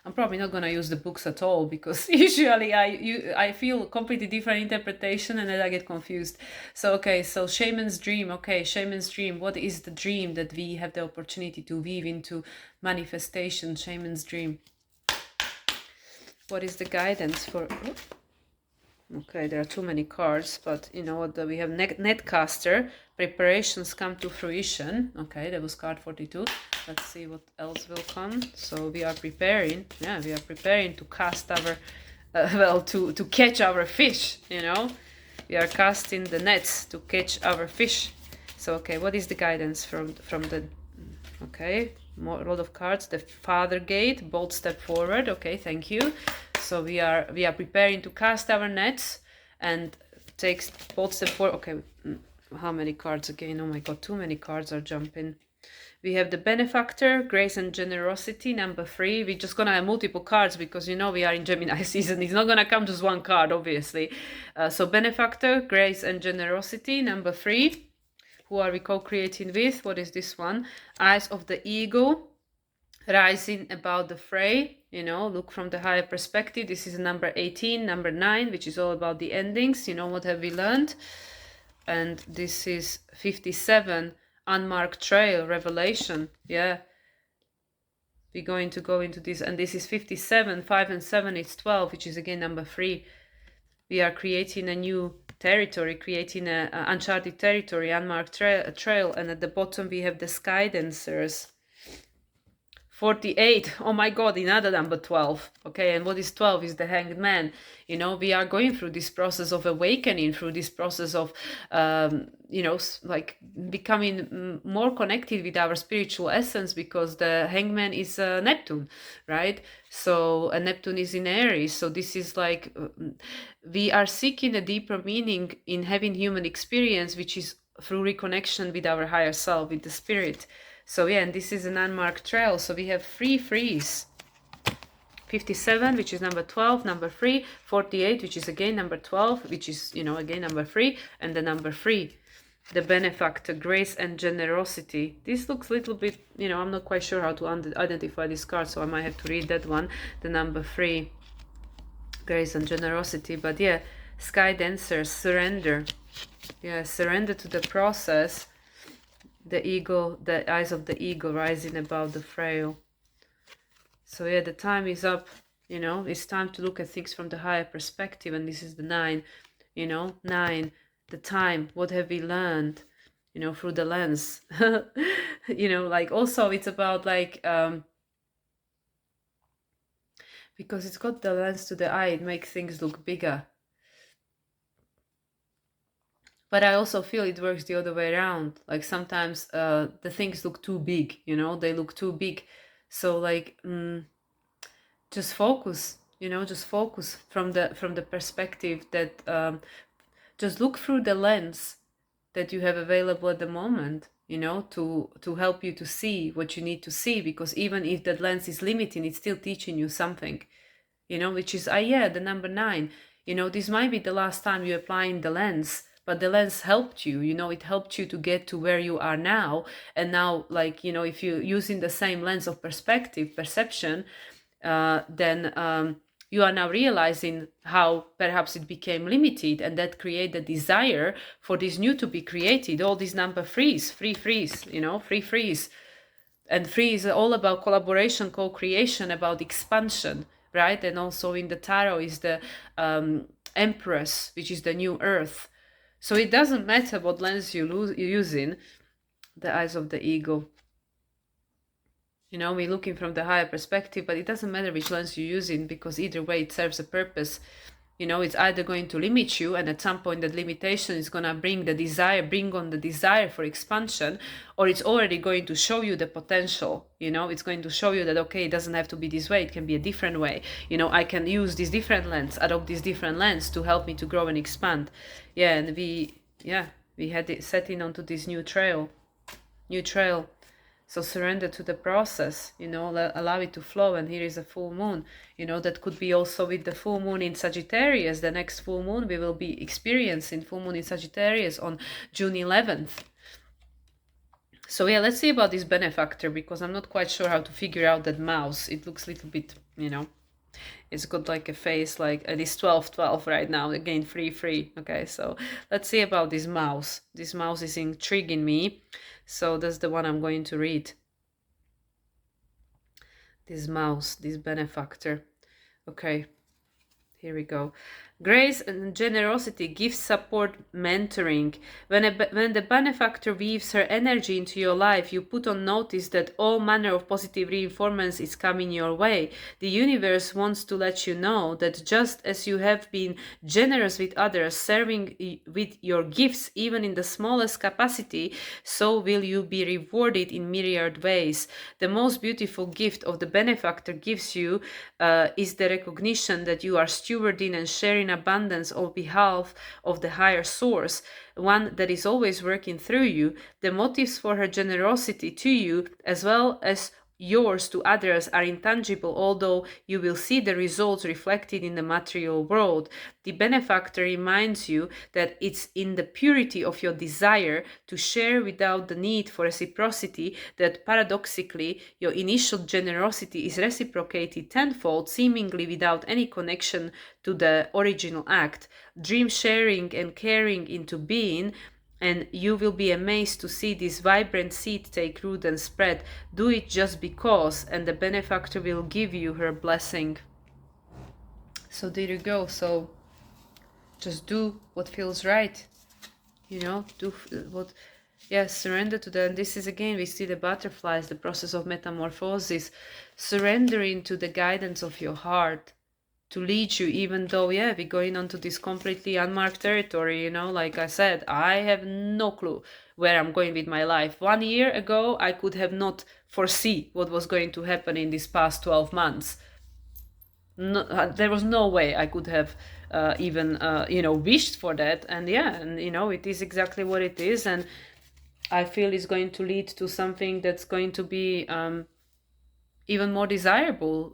I'm probably not going to use the books at all, because usually I feel completely different interpretation and then I get confused. So okay, so Shaman's Dream. Okay, Shaman's Dream. What is the dream that we have the opportunity to weave into manifestation? Shaman's Dream. What is the guidance for... Okay, there are too many cards, but you know what? We have Netcaster. Preparations come to fruition. Okay, that was card 42. Let's see what else will come. So we are preparing. Yeah, we are preparing to cast our... well, to catch our fish, you know. We are casting the nets to catch our fish. So, okay, what is the guidance from the... Okay, a lot of cards. The Father Gate, bold step forward. Okay, thank you. So we are preparing to cast our nets and takes bold step forward. Okay, how many cards again? Oh my god, too many cards are jumping. We have the Benefactor, Grace and Generosity, number 3. We're just gonna have multiple cards because you know we are in Gemini season. It's not gonna come just one card, obviously. So Benefactor, Grace and Generosity, number 3. Who are we co-creating with? What is this one? Eyes of the Eagle, rising above the fray. You know, look from the higher perspective. This is number 18, number 9, which is all about the endings. You know, what have we learned? And this is 57, unmarked trail, revelation. Yeah, we're going to go into this. And this is 57, 5 and 7, it's 12, which is again number 3. We are creating a new territory, creating a uncharted territory, unmarked trail. And at the bottom we have the sky dancers. 48, oh my god, another number 12. Okay, and what is 12 is the Hanged Man. You know, we are going through this process of awakening, through this process of you know, like becoming more connected with our spiritual essence, because the Hangman is Neptune, right? So Neptune is in Aries. So this is like we are seeking a deeper meaning in having human experience, which is through reconnection with our higher self, with the spirit. So yeah, and this is an unmarked trail. So we have 3 threes. 57, which is number 12, number 3. 48, which is again number 12, which is, you know, again number 3. And the number 3, the Benefactor, Grace and Generosity. This looks a little bit, you know, I'm not quite sure how to identify this card, so I might have to read that one. The number 3, Grace and Generosity. But yeah, Sky Dancers, surrender. Yeah, surrender to the process. The eagle, the eyes of the eagle rising above the frail. So yeah, the time is up, you know, it's time to look at things from the higher perspective. And this is the 9, you know, 9, the time, what have we learned, you know, through the lens. You know, like also it's about like, because it's got the lens to the eye, it makes things look bigger. But I also feel it works the other way around. Like sometimes the things look too big, you know, they look too big. So like, just focus, you know, just focus from the perspective that just look through the lens that you have available at the moment, you know, to help you to see what you need to see. Because even if that lens is limiting, it's still teaching you something, you know, which is, yeah, the number 9. You know, this might be the last time you're applying the lens, but the lens helped you, you know, it helped you to get to where you are now. And now, like, you know, if you're using the same lens of perception, then you are now realizing how perhaps it became limited, and that create the desire for this new to be created. All these number 3s, free freeze, you know, free freeze. And 3 is all about collaboration, co-creation, about expansion, right? And also in the tarot is the Empress, which is the new earth. So it doesn't matter what lens you're using, the eyes of the eagle. You know, we're looking from the higher perspective, but it doesn't matter which lens you're using, because either way it serves a purpose. You know, it's either going to limit you, and at some point that limitation is going to bring on the desire for expansion, or it's already going to show you the potential. You know, it's going to show you that, okay, it doesn't have to be this way, it can be a different way. You know, I can use this different lens, adopt this different lens to help me to grow and expand. Yeah, and we had it setting onto this new trail. So surrender to the process, you know, allow it to flow. And here is a full moon, you know, that could be also with the full moon in Sagittarius. The next full moon we will be experiencing full moon in Sagittarius on June 11th. So yeah, let's see about this Benefactor, because I'm not quite sure how to figure out that mouse. It looks a little bit, you know, it's got like a face like, and it's 12 right now, again 3. Okay, so let's see about this mouse. This mouse is intriguing me. So that's the one I'm going to read. This mouse, this Benefactor. Okay, Here we go. Grace and generosity, gift, support, mentoring. When the benefactor weaves her energy into your life, you put on notice that all manner of positive reinforcements is coming your way. The universe wants to let you know that just as you have been generous with others, serving with your gifts, even in the smallest capacity, so will you be rewarded in myriad ways. The most beautiful gift of the benefactor gives you is the recognition that you are stewarding and sharing abundance on behalf of the higher source, one that is always working through you. The motives for her generosity to you, as well as yours to others, are intangible, although you will see the results reflected in the material world. The benefactor reminds you that it's in the purity of your desire to share without the need for reciprocity that paradoxically your initial generosity is reciprocated tenfold, seemingly without any connection to the original act. Dream sharing and caring into being, and you will be amazed to see this vibrant seed take root and spread. Do it just because, and the benefactor will give you her blessing. So there you go. So just do what feels right. Do what, yes, surrender to that. And this is, again, we see the butterflies, the process of metamorphosis, surrendering to the guidance of your heart to lead you, even though, we're going onto this completely unmarked territory. Like I said, I have no clue where I'm going with my life. 1 year ago, I could have not foresee what was going to happen in these past 12 months. No, there was no way I could have even wished for that. And it is exactly what it is, and I feel it's going to lead to something that's going to be even more desirable,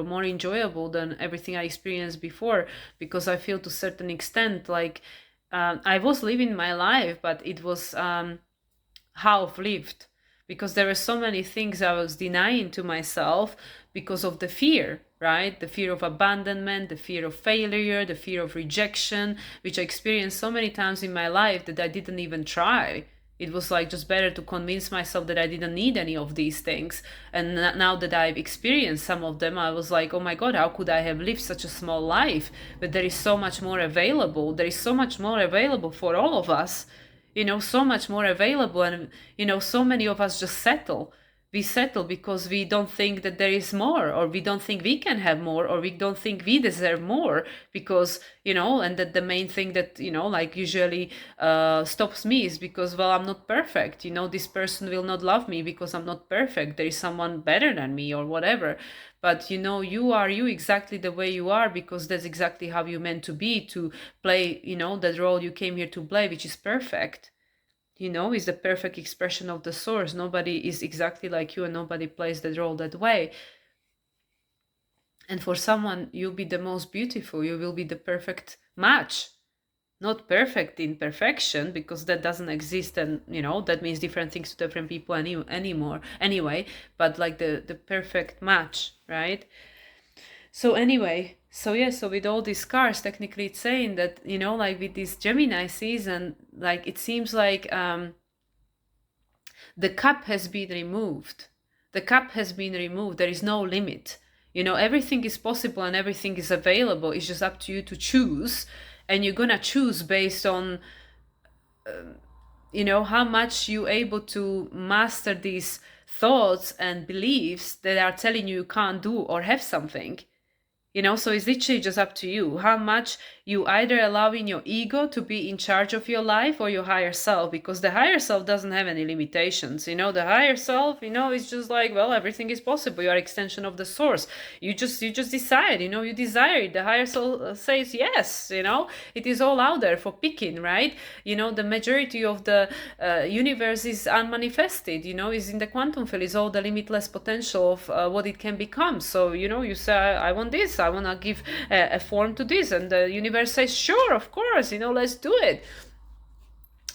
more enjoyable than everything I experienced before, because I feel to a certain extent like I was living my life, but it was half lived, because there were so many things I was denying to myself because of the fear, right? The fear of abandonment, the fear of failure, the fear of rejection, which I experienced so many times in my life that I didn't even try. It was like just better to convince myself that I didn't need any of these things. And now that I've experienced some of them, I was like, oh my God, how could I have lived such a small life? But there is so much more available. There is so much more available for all of us. So much more available. And, so many of us just settle. We settle because we don't think that there is more, or we don't think we can have more, or we don't think we deserve more, because, and that the main thing that, like usually stops me is because, well, I'm not perfect. This person will not love me because I'm not perfect. There is someone better than me or whatever. But, you are you exactly the way you are, because that's exactly how you're meant to be, to play, that role you came here to play, which is perfect. Is the perfect expression of the source. Nobody is exactly like you, and nobody plays that role that way. And for someone, you'll be the most beautiful. You will be the perfect match. Not perfect in perfection, because that doesn't exist, and that means different things to different people anymore. Anyway, but like the perfect match, right? So anyway, so with all these cards, technically it's saying that, like with this Gemini season, like it seems like the cup has been removed. The cup has been removed. There is no limit. Everything is possible and everything is available. It's just up to you to choose. And you're gonna choose based on, how much you're able to master these thoughts and beliefs that are telling you can't do or have something. So it's literally just up to you how much you either allowing your ego to be in charge of your life, or your higher self, because the higher self doesn't have any limitations. The higher self, is just like, well, everything is possible. You are extension of the source. You just decide, you desire it. The higher self says yes. It is all out there for picking, right? The majority of the universe is unmanifested, is in the quantum field, is all the limitless potential of what it can become. So, you say, I want this, I want to give a form to this, and the universe says, sure, of course, let's do it.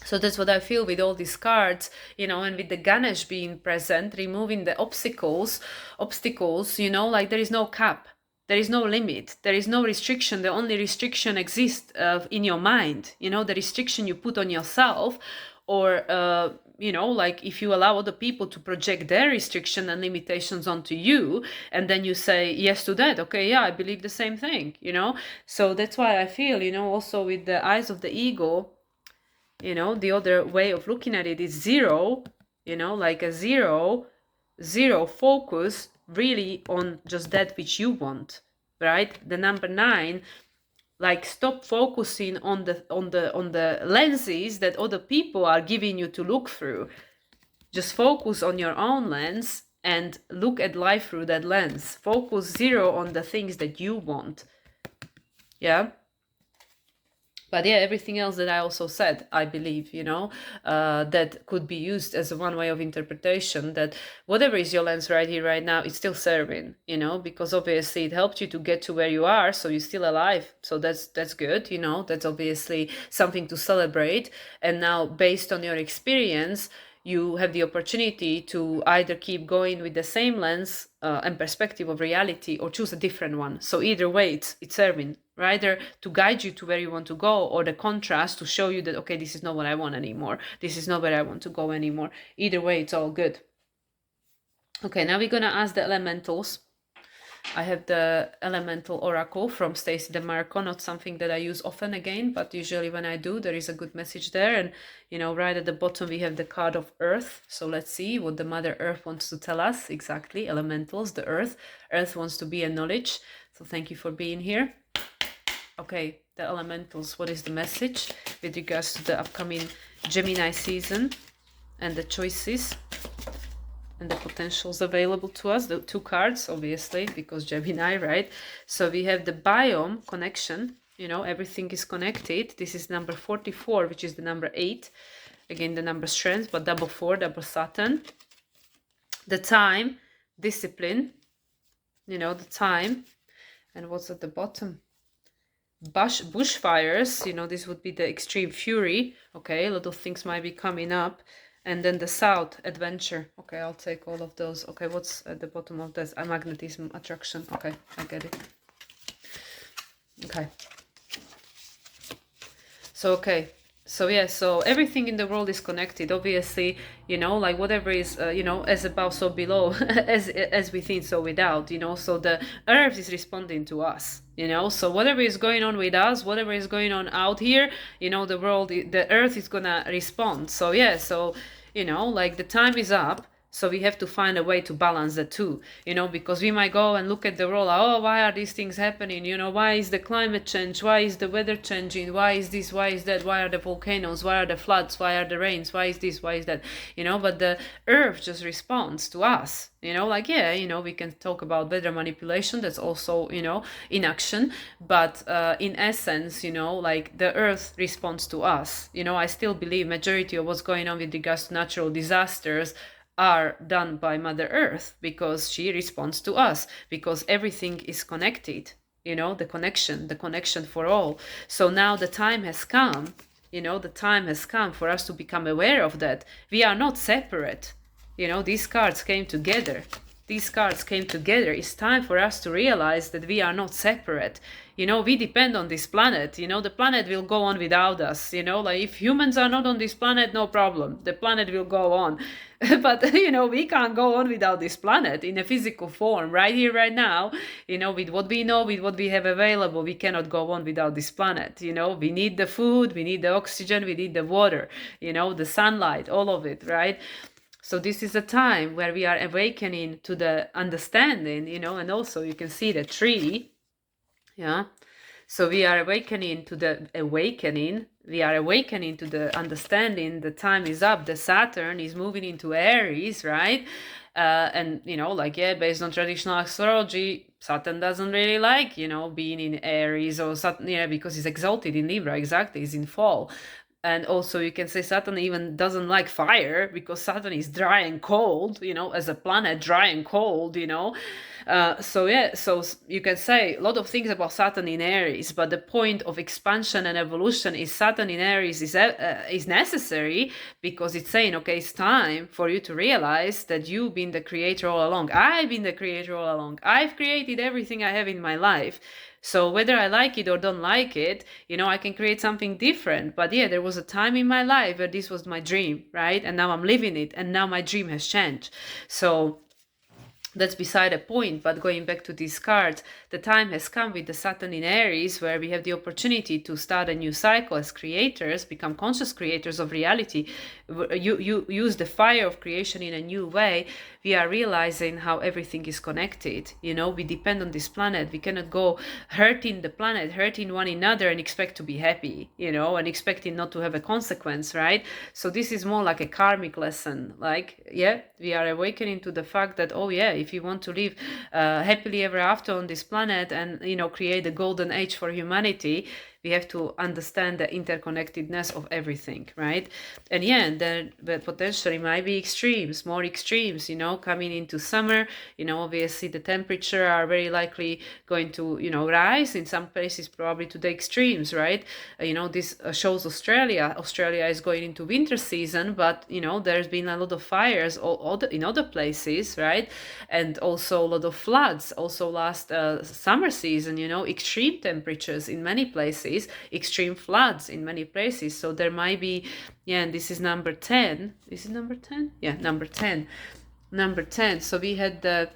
So that's what I feel with all these cards, and with the Ganesh being present, removing the obstacles, like there is no cap, there is no limit, there is no restriction. The only restriction exists in your mind, the restriction you put on yourself, or like if you allow other people to project their restriction and limitations onto you, and then you say yes to that, okay, yeah, I believe the same thing, so that's why I feel, also with the eyes of the ego, the other way of looking at it is zero, like a zero focus really on just that which you want, right? The number 9, like stop focusing on the lenses that other people are giving you to look through. Just focus on your own lens and look at life through that lens. Focus zero on the things that you want. Yeah. But yeah, everything else that I also said, I believe, that could be used as a one way of interpretation, that whatever is your lens right here, right now, it's still serving, because obviously it helped you to get to where you are. So you're still alive. So that's good. That's obviously something to celebrate. And now based on your experience, you have the opportunity to either keep going with the same lens and perspective of reality or choose a different one. So either way, it's serving, either to guide you to where you want to go, or the contrast to show you that, okay, this is not what I want anymore. This is not where I want to go anymore. Either way, it's all good. Okay, now we're going to ask the elementals. I have the elemental oracle from Stacey DeMarco, not something that I use often again, but usually when I do, there is a good message there. And, right at the bottom, we have the card of Earth. So let's see what the Mother Earth wants to tell us. Exactly, elementals, the Earth. Earth wants to be acknowledged. So thank you for being here. Okay, the elementals, what is the message with regards to the upcoming Gemini season and the choices and the potentials available to us? The 2 cards, obviously, because Gemini, right? So we have the biome connection, everything is connected. This is number 44, which is the number 8. Again, the number strength, but double 4, double Saturn. The time, discipline, the time. And what's at the bottom? Bushfires, this would be the extreme fury. Okay, a lot of things might be coming up. And then the south, adventure. Okay, I'll take all of those. Okay, what's at the bottom of this? Magnetism, attraction. Okay, I get it. Okay. So, okay. So, yeah, so everything in the world is connected. Obviously, like whatever is, as above, so below, as within, so without, so the earth is responding to us, so whatever is going on with us, whatever is going on out here, the world, the earth is gonna respond. So, yeah, so, like the time is up. So we have to find a way to balance the two, because we might go and look at the world, oh, why are these things happening? Why is the climate change? Why is the weather changing? Why is this? Why is that? Why are the volcanoes? Why are the floods? Why are the rains? Why is this? Why is that? But the earth just responds to us, like, yeah, we can talk about weather manipulation. That's also, in action. But in essence, like the earth responds to us. I still believe majority of what's going on with regards to natural disasters are done by Mother Earth, because she responds to us, because everything is connected, the connection for all. So now the time has come, the time has come for us to become aware of that. We are not separate. These cards came together. It's time for us to realize that we are not separate. We depend on this planet. The planet will go on without us. Like if humans are not on this planet, no problem. The planet will go on. But, we can't go on without this planet in a physical form, right here, right now, with what we know, with what we have available, we cannot go on without this planet. We need the food, we need the oxygen, we need the water, the sunlight, all of it, right? So this is a time where we are awakening to the understanding, and also you can see the tree. Yeah. So we are awakening to the understanding. The time is up. The Saturn is moving into Aries, right? And, like, yeah, based on traditional astrology, Saturn doesn't really like, being in Aries, or Saturn, because it's exalted in Libra, exactly, it's in fall. And also you can say Saturn even doesn't like fire, because Saturn is dry and cold, as a planet, dry and cold, so yeah, so you can say a lot of things about Saturn in Aries, but the point of expansion and evolution is Saturn in Aries is necessary, because it's saying, okay, it's time for you to realize that you've been the creator all along. I've been the creator all along. I've created everything I have in my life. So whether I like it or don't like it, I can create something different. But yeah, there was a time in my life where this was my dream, right? And now I'm living it, and now my dream has changed. So that's beside the point. But going back to these cards, the time has come with the Saturn in Aries, where we have the opportunity to start a new cycle as creators, become conscious creators of reality. You use the fire of creation in a new way. We are realizing how everything is connected. We depend on this planet. We cannot go hurting the planet, hurting one another, and expect to be happy, and expecting not to have a consequence, right? So this is more like a karmic lesson. Like, yeah, we are awakening to the fact that, oh yeah, if you want to live happily ever after on this planet and create a golden age for humanity, we have to understand the interconnectedness of everything, right? And yeah, there potentially might be extremes, more extremes, coming into summer. Obviously the temperature are very likely going to, rise in some places, probably to the extremes, right? This shows Australia. Australia is going into winter season, but there's been a lot of fires in other places, right? And also a lot of floods. Also last summer season, extreme temperatures in many places, extreme floods in many places. So there might be, yeah, and this is number 10. Is it number 10? Yeah, number 10. Number 10. So we had the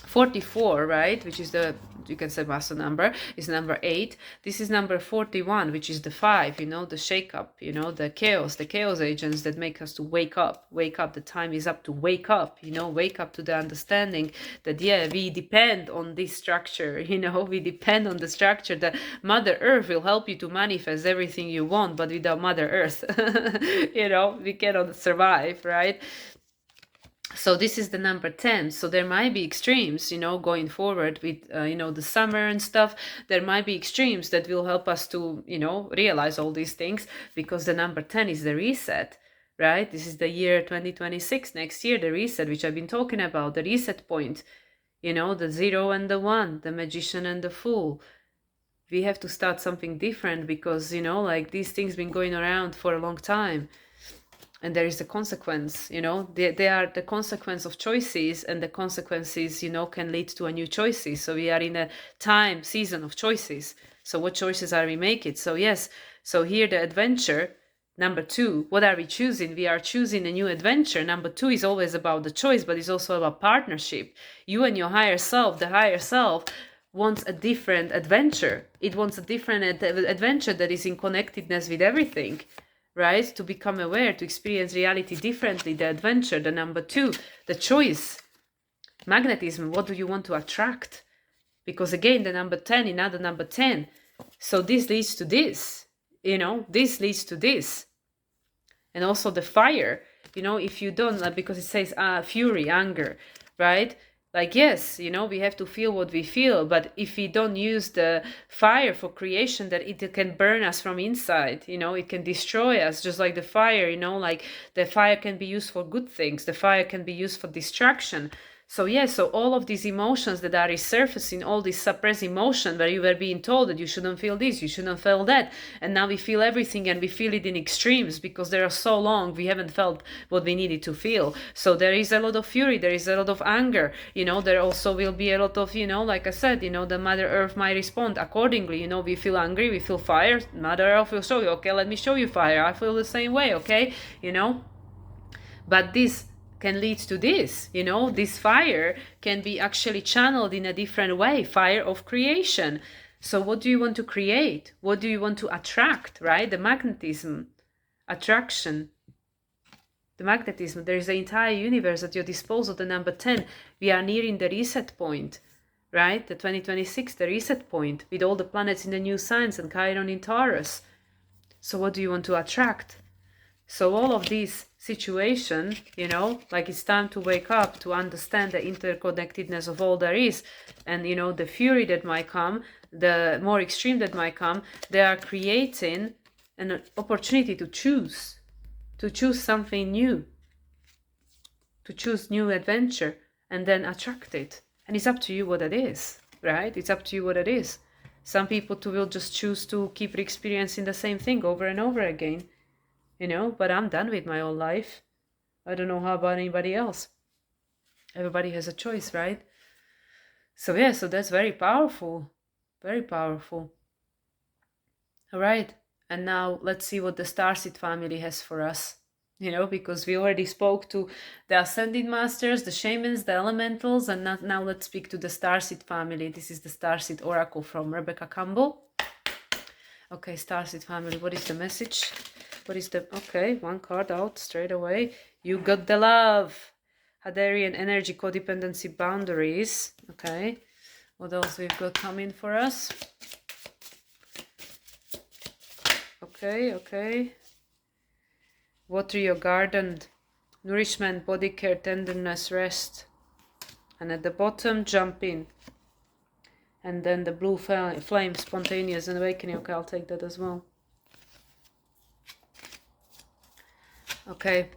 44, right, which is the, you can say, master number, is number 8. This is number 41, which is the 5, the shake up, the chaos agents that make us to wake up. The time is up to wake up, wake up to the understanding that, yeah, we depend on this structure, we depend on the structure. The Mother Earth will help you to manifest everything you want, but without Mother Earth, we cannot survive, right? So this is the number 10. So there might be extremes, going forward with, the summer and stuff. There might be extremes that will help us to, realize all these things, because the number 10 is the reset, right? This is the year 2026, next year, the reset, which I've been talking about, the reset point, the 0 and the 1, the Magician and the Fool. We have to start something different because, like these things been going around for a long time. And there is the consequence, they are the consequence of choices, and the consequences, can lead to a new choices. So we are in a season of choices. So what choices are we making? So yes, so here the adventure, number 2, what are we choosing? We are choosing a new adventure. Number 2 is always about the choice, but it's also about partnership. You and your higher self, the higher self, wants a different adventure. It wants a different adventure that is in connectedness with everything. Right? To become aware, to experience reality differently, the adventure, the number 2, the choice, magnetism. What do you want to attract? Because again, the number 10, another number 10. So this leads to this, this leads to this. And also the fire, if you don't, because it says fury, anger, right? Like, yes, we have to feel what we feel, but if we don't use the fire for creation, that it can burn us from inside, it can destroy us, just like the fire, like the fire can be used for good things, the fire can be used for distraction. So yeah, so all of these emotions that are resurfacing, all this suppressed emotion where you were being told that you shouldn't feel this, you shouldn't feel that, and now we feel everything, and we feel it in extremes because there are so long we haven't felt what we needed to feel. So there is a lot of fury, there is a lot of anger, there also will be a lot of, like I said, the Mother Earth might respond accordingly. We feel angry, we feel fire, Mother Earth will show you, okay, let me show you fire, I feel the same way, okay, but this can lead to this, this fire can be actually channeled in a different way, fire of creation. So what do you want to create? What do you want to attract, right? The magnetism, attraction, the magnetism. There is the entire universe at your disposal, the number 10. We are nearing the reset point, right? The 2026, the reset point, with all the planets in the new signs and Chiron in Taurus. So what do you want to attract? So all of these situation, like it's time to wake up, to understand the interconnectedness of all there is. And, the fury that might come, the more extreme that might come, they are creating an opportunity to choose something new, to choose new adventure, and then attract it. And it's up to you what it is, right? It's up to you what it is. Some people will just choose to keep experiencing the same thing over and over again. But I'm done with my own life. I don't know how about anybody else. Everybody has a choice, right? So yeah, so that's very powerful. Very powerful. All right. And now let's see what the Starseed family has for us. Because we already spoke to the Ascended Masters, the Shamans, the Elementals, and now let's speak to the Starseed family. This is the Starseed Oracle from Rebecca Campbell. Okay, Starseed family, what is the message? Okay, one card out straight away. You got the love. Hadarian energy, codependency, boundaries. Okay, what else we've got coming for us? Okay. Water your garden. Nourishment, body care, tenderness, rest. And at the bottom, jump in. And then the blue flame, spontaneous and awakening. Okay, I'll take that as well. Okay.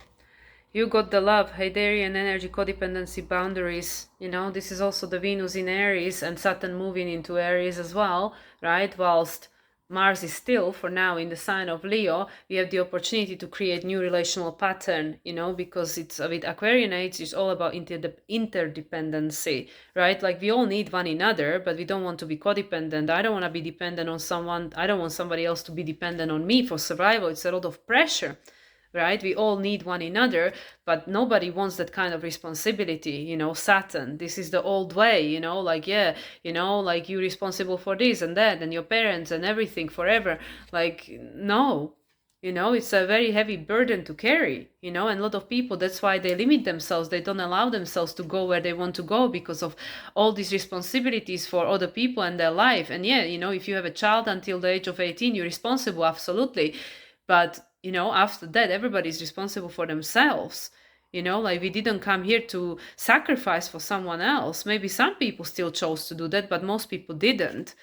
You got the love, Hadarian energy, codependency, boundaries. This is also the Venus in Aries and Saturn moving into Aries as well, right? Whilst Mars is still, for now, in the sign of Leo, we have the opportunity to create new relational pattern, because it's with Aquarian age, it's all about interdependency, right? Like we all need one another, but we don't want to be codependent. I don't want to be dependent on someone. I don't want somebody else to be dependent on me for survival. It's a lot of pressure. Right? We all need one another, but nobody wants that kind of responsibility, Saturn. This is the old way, like, yeah, like you're responsible for this and that and your parents and everything forever. Like, no, it's a very heavy burden to carry, and a lot of people, that's why they limit themselves. They don't allow themselves to go where they want to go because of all these responsibilities for other people and their life. And yeah, if you have a child until the age of 18, you're responsible, absolutely. But after that, everybody's responsible for themselves. Like we didn't come here to sacrifice for someone else. Maybe some people still chose to do that, but most people didn't.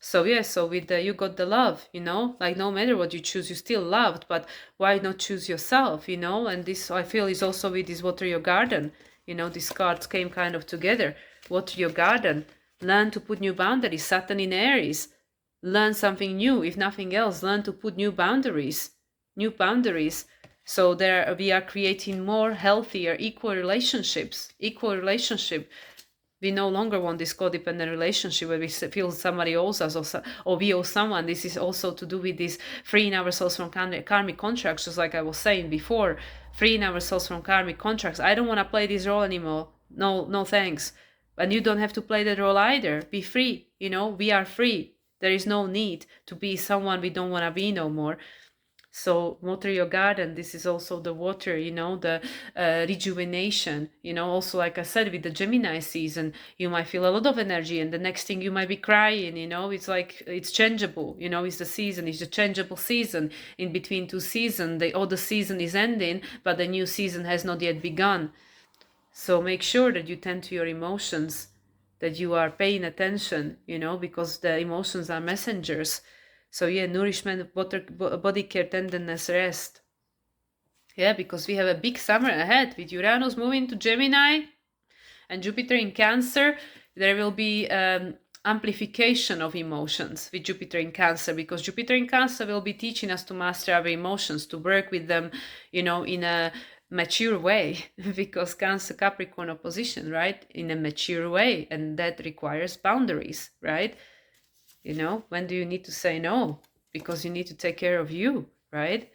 So yeah, so with you got the love, like no matter what you choose, you still loved, but why not choose yourself, And this, I feel, is also with this water your garden. These cards came kind of together. Water your garden. Learn to put new boundaries. Saturn in Aries. Learn something new. If nothing else, learn to put new boundaries. So there we are creating more healthier, equal relationships. We no longer want this codependent relationship where we feel somebody owes us or we owe someone. This is also to do with this freeing ourselves from karmic contracts, just like I was saying before, freeing ourselves from karmic contracts. I don't want to play this role anymore. No thanks. And you don't have to play that role either. Be free. We are free. There is no need to be someone we don't want to be no more. So water your garden. This is also the water, the rejuvenation, also, like I said, with the Gemini season, you might feel a lot of energy and the next thing you might be crying, it's like, it's changeable, it's the season, it's the changeable season. In between two seasons, the other season is ending, but the new season has not yet begun. So make sure that you tend to your emotions, that you are paying attention, because the emotions are messengers. So yeah, nourishment, body care, tenderness, rest. Yeah, because we have a big summer ahead with Uranus moving to Gemini and Jupiter in Cancer. There will be amplification of emotions with Jupiter in Cancer, because Jupiter in Cancer will be teaching us to master our emotions, to work with them, in a mature way, because Cancer Capricorn opposition, right, in a mature way, and that requires boundaries, right? When do you need to say no? Because you need to take care of you, right?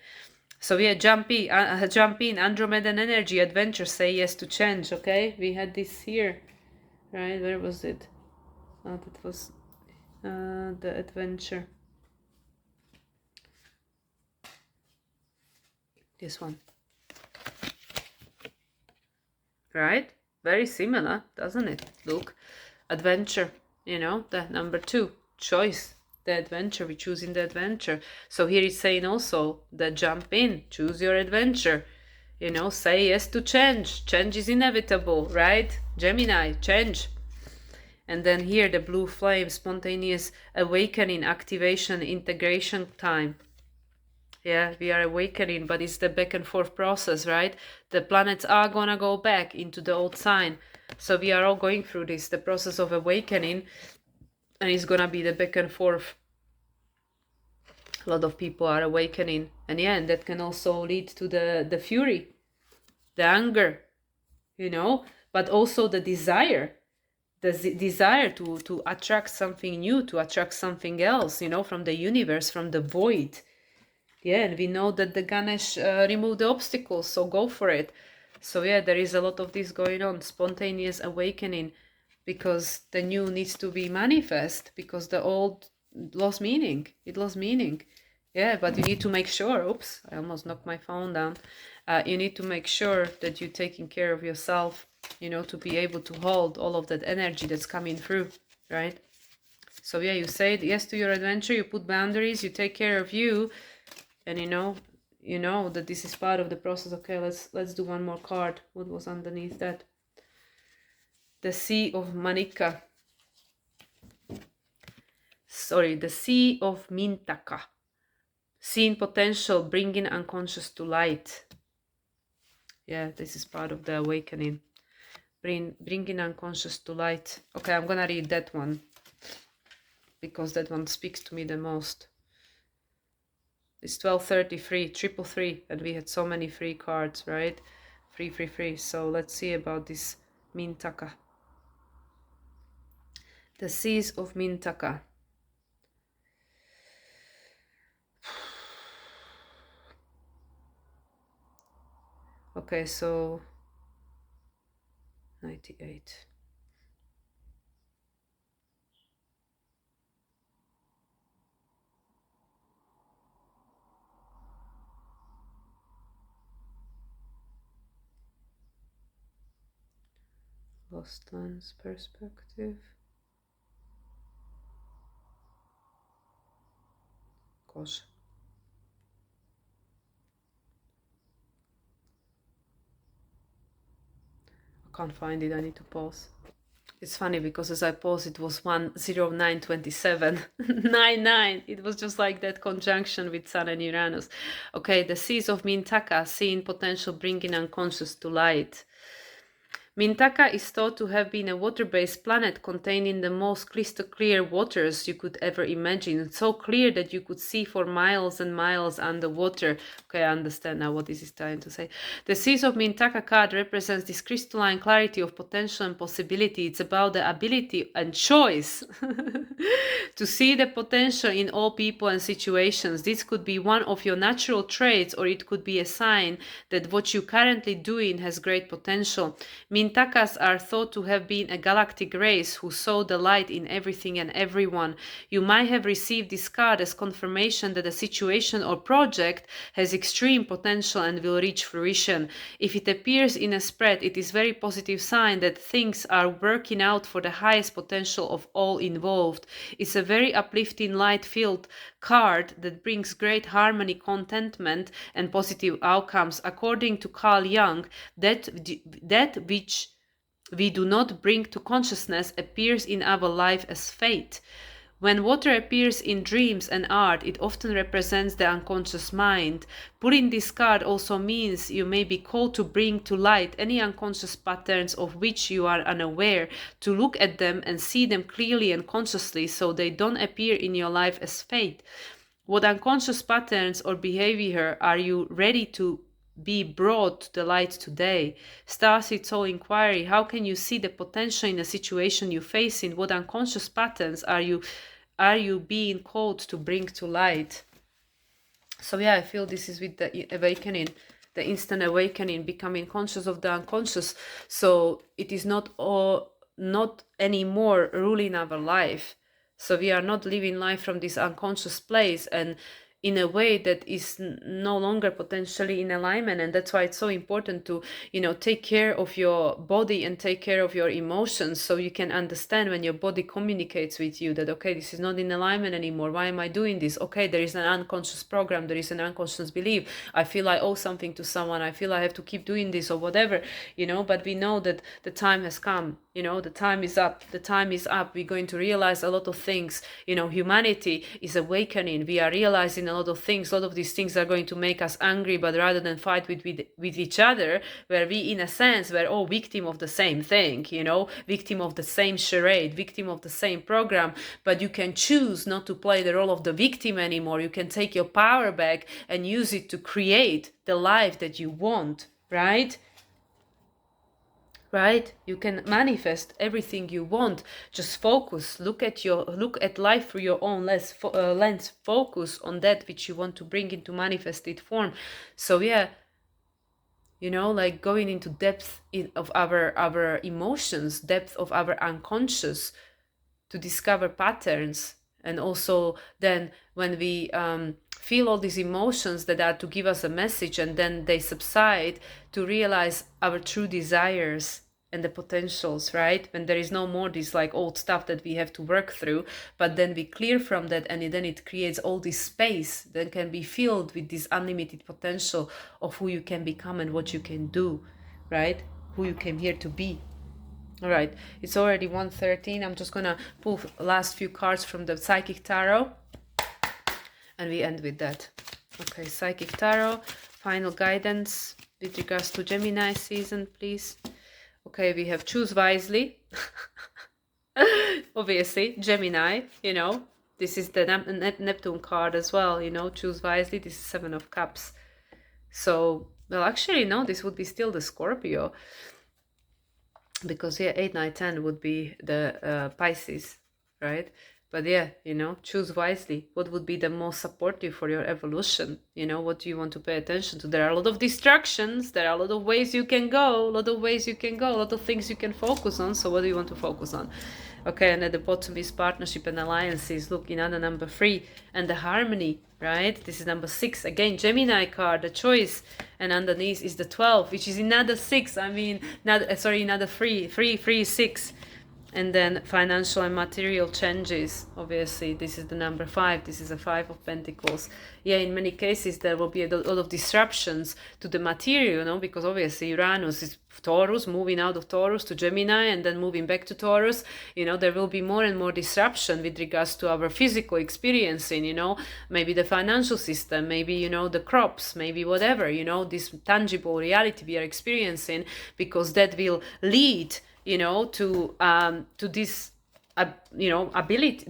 So yeah, jump in, Andromedan energy, adventure, say yes to change. Okay, we had this here, right? Where was it? Oh, that was the adventure. This one, right? Very similar, doesn't it? Look, adventure. The number 2. Choice, the adventure, we choosing the adventure. So here it's saying also that jump in, choose your adventure, say yes to change. Change is inevitable, right? Gemini, change. And then here the blue flame, spontaneous awakening, activation, integration time. Yeah, we are awakening, but it's the back and forth process, right? The planets are gonna go back into the old sign. So we are all going through this, the process of awakening, and it's gonna be the back and forth. A lot of people are awakening, and yeah, and that can also lead to the fury, the anger, but also the desire, the desire to attract something new, to attract something else, you know, from the universe, from the void. Yeah, and we know that the Ganesh removed the obstacles, so go for it. So yeah, there is a lot of this going on, spontaneous awakening, because the new needs to be manifest, because the old lost meaning. It lost meaning. Yeah, but you need to make sure, oops, I almost knocked my phone down. You need to make sure that you're taking care of yourself, you know, to be able to hold all of that energy that's coming through, right? So yeah, you say yes to your adventure, you put boundaries, you take care of you, and you know that this is part of the process. Okay, let's do one more card. What was underneath that? The Sea of Manika. Sorry, the Sea of Mintaka. Seeing potential, bringing unconscious to light. Yeah, this is part of the awakening. Bringing unconscious to light. Okay, I'm gonna read that one, because that one speaks to me the most. It's 1233, 333, and we had so many free cards, right? Free. So let's see about this Mintaka. The Seas of Mintaka. Okay, so 98. Lost Lands perspective. Gosh. I can't find it, I need to pause. It's funny because as I paused, it was 10927 99. It was just like that conjunction with Sun and Uranus. Okay, the Seas of Mintaka, seeing potential, bringing unconscious to light. Mintaka is thought to have been a water-based planet containing the most crystal clear waters you could ever imagine. So clear that you could see for miles and miles underwater. Okay, I understand now what this is trying to say. The Seas of Mintaka card represents this crystalline clarity of potential and possibility. It's about the ability and choice to see the potential in all people and situations. This could be one of your natural traits, or it could be a sign that what you're currently doing has great potential. Mintakas are thought to have been a galactic race who saw the light in everything and everyone. You might have received this card as confirmation that a situation or project has extreme potential and will reach fruition. If it appears in a spread, it is a very positive sign that things are working out for the highest potential of all involved. It's a very uplifting, light-filled card that brings great harmony, contentment, and positive outcomes. According to Carl Jung, that which we do not bring to consciousness appears in our life as fate. When water appears in dreams and art, it often represents the unconscious mind. Pulling this card also means you may be called to bring to light any unconscious patterns of which you are unaware, to look at them and see them clearly and consciously so they don't appear in your life as fate. What unconscious patterns or behavior are you ready to be brought to the light today? Starseed Soul Inquiry: how can you see the potential in a situation you face? In what unconscious patterns are you being called to bring to light? So yeah, I feel this is with the awakening, the instant awakening, becoming conscious of the unconscious. So it is not anymore ruling our life. So we are not living life from this unconscious place and in a way that is no longer potentially in alignment. And that's why it's so important to, take care of your body and take care of your emotions, so you can understand when your body communicates with you that, okay, this is not in alignment anymore. Why am I doing this? Okay, there is an unconscious program, there is an unconscious belief. I feel I owe something to someone. I feel I have to keep doing this or whatever, but we know that the time has come. The time is up. The time is up. We're going to realize a lot of things. Humanity is awakening. We are realizing a lot of things. A lot of these things are going to make us angry, but rather than fight with each other, where we, in a sense, were all victim of the same thing, victim of the same charade, victim of the same program. But you can choose not to play the role of the victim anymore. You can take your power back and use it to create the life that you want, right? right? You can manifest everything you want. Just focus, look at life through your own lens, focus on that which you want to bring into manifested form. So yeah, like going into depth of our emotions, depth of our unconscious, to discover patterns. And also then when we feel all these emotions that are to give us a message and then they subside, to realize our true desires and the potentials, right? When there is no more this like old stuff that we have to work through, but then we clear from that, and then it creates all this space that can be filled with this unlimited potential of who you can become and what you can do, right? Who you came here to be. All right, it's already 1:13. I'm just gonna pull last few cards from the Psychic Tarot, and we end with that. Okay, Psychic Tarot, final guidance with regards to Gemini season, please. Okay, we have choose wisely. Obviously, Gemini, this is the Neptune card as well, choose wisely. This is Seven of Cups. So, well, actually, no, this would be still the Scorpio. Because 8, 9, 10 would be the Pisces, right? But yeah, choose wisely. What would be the most supportive for your evolution? What do you want to pay attention to? There are a lot of distractions. There are a lot of ways you can go. A lot of things you can focus on. So what do you want to focus on? Okay, and at the bottom is partnership and alliances. Look, another number 3, and the harmony, right? This is number 6. Again, Gemini card, the choice. And underneath is the 12, which is another 6. Another 3. 3, 6. And then financial and material changes. Obviously, this is the number 5. This is a 5 of Pentacles. Yeah, in many cases, there will be a lot of disruptions to the material, because obviously Uranus is Taurus, moving out of Taurus to Gemini and then moving back to Taurus. There will be more and more disruption with regards to our physical experiencing, maybe the financial system, maybe, the crops, maybe whatever, this tangible reality we are experiencing, because that will lead to this ability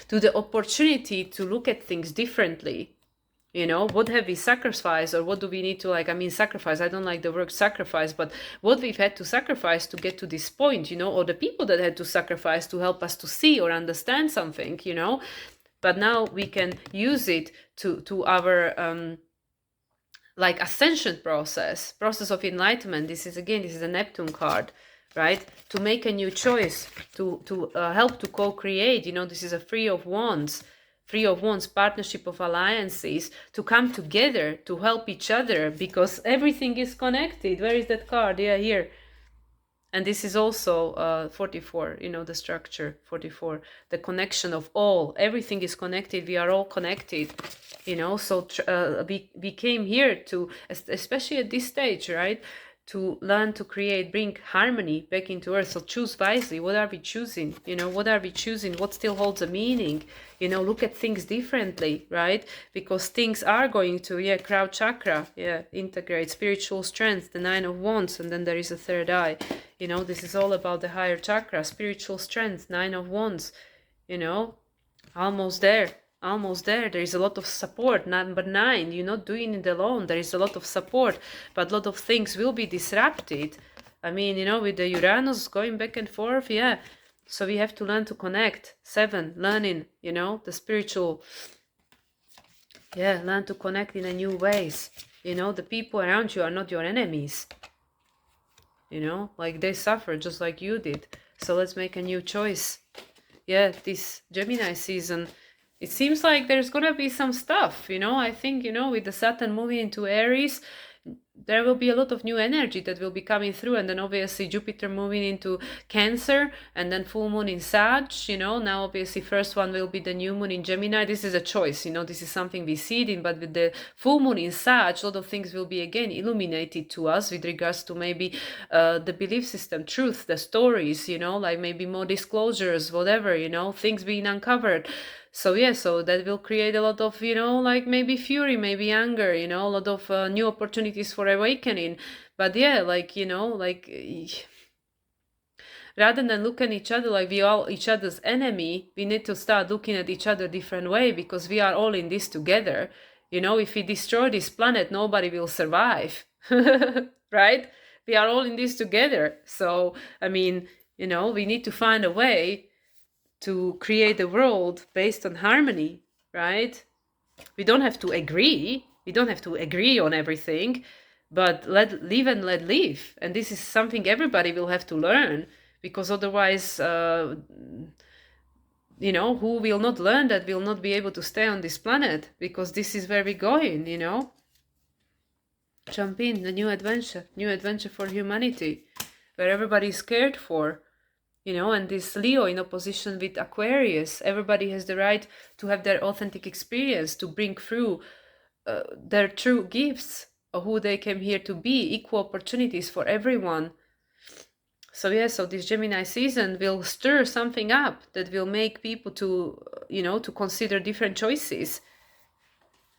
to the opportunity to look at things differently. What have we sacrificed, or what do we need to sacrifice, I don't like the word sacrifice, but what we've had to sacrifice to get to this point, or the people that had to sacrifice to help us to see or understand something, but now we can use it to our ascension process of enlightenment. This is a Neptune card, right? To make a new choice, to help to co-create. This is a Three of Wands, partnership of alliances, to come together to help each other, because everything is connected. Where is that card? Yeah, here. And this is also 44, the structure 44, the connection of all. Everything is connected. We are all connected, so we came here to, especially at this stage, right, to learn to create, bring harmony back into earth. So choose wisely. What are we choosing? What still holds a meaning? Look at things differently, right? Because things are going to, crown chakra, integrate spiritual strength, the 9 of Wands, and then there is a third eye. This is all about the higher chakra, spiritual strength, 9 of Wands, almost there. There is a lot of support. Number 9, you're not doing it alone. There is a lot of support, but a lot of things will be disrupted. With the Uranus going back and forth, so we have to learn to connect. 7, learning, the spiritual, learn to connect in a new ways. The people around you are not your enemies. They suffer just like you did. So let's make a new choice. This Gemini season, it seems like there's gonna be some stuff, I think, with the Saturn moving into Aries, there will be a lot of new energy that will be coming through, and then obviously Jupiter moving into Cancer, and then full moon in Sag, now obviously first one will be the new moon in Gemini. This is a choice, this is something we see it in, but with the full moon in Sag, a lot of things will be again illuminated to us with regards to maybe the belief system, truth, the stories, maybe more disclosures, whatever, things being uncovered. So so that will create a lot of, maybe fury, maybe anger, a lot of new opportunities for awakening. But rather than look at each other like we are each other's enemy, we need to start looking at each other different way, because we are all in this together. If we destroy this planet, nobody will survive, right? we are all in this together. So, I mean, you know, we need to find a way to create a world based on harmony, right? We don't have to agree. We don't have to agree on everything, but let live and let live. And this is something everybody will have to learn, because otherwise, you know, who will not learn that will not be able to stay on this planet, because this is where we're going, you know. Jump in, the new adventure for humanity, where everybody is cared for, you know. And this Leo in opposition with Aquarius, everybody has the right to have their authentic experience, to bring through their true gifts of who they came here to be, equal opportunities for everyone. So yeah, so this Gemini season will stir something up that will make people to, you know, to consider different choices.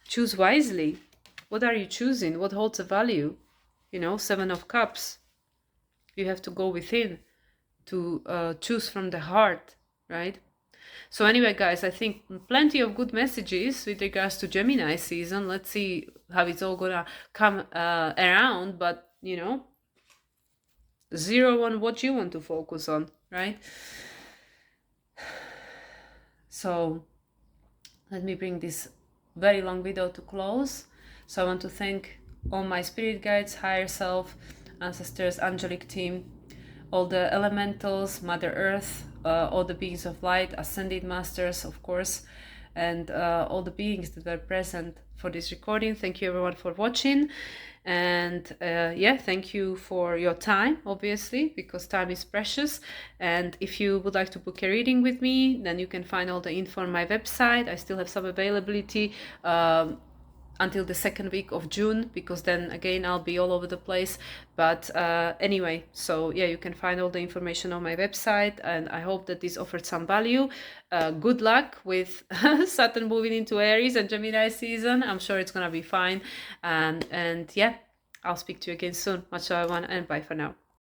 Choose wisely. What are you choosing? What holds a value? You know, 7 of Cups. You have to go within to choose from the heart, right? So anyway, guys, I think plenty of good messages with regards to Gemini season. Let's see how it's all gonna come around, but, you know, zero on what you want to focus on, right? So let me bring this very long video to close. So I want to thank all my spirit guides, higher self, ancestors, angelic team, all the elementals, Mother Earth, all the beings of light, ascended masters, of course, and all the beings that were present for this recording. Thank you everyone for watching. And yeah, thank you for your time, obviously, because time is precious. And if you would like to book a reading with me, then you can find all the info on my website. I still have some availability until the second week of June, because then again I'll be all over the place. But anyway, so yeah, you can find all the information on my website, and I hope that this offered some value. Good luck with Saturn moving into Aries and Gemini season. I'm sure it's gonna be fine. And yeah, I'll speak to you again soon. Much love, everyone, and bye for now.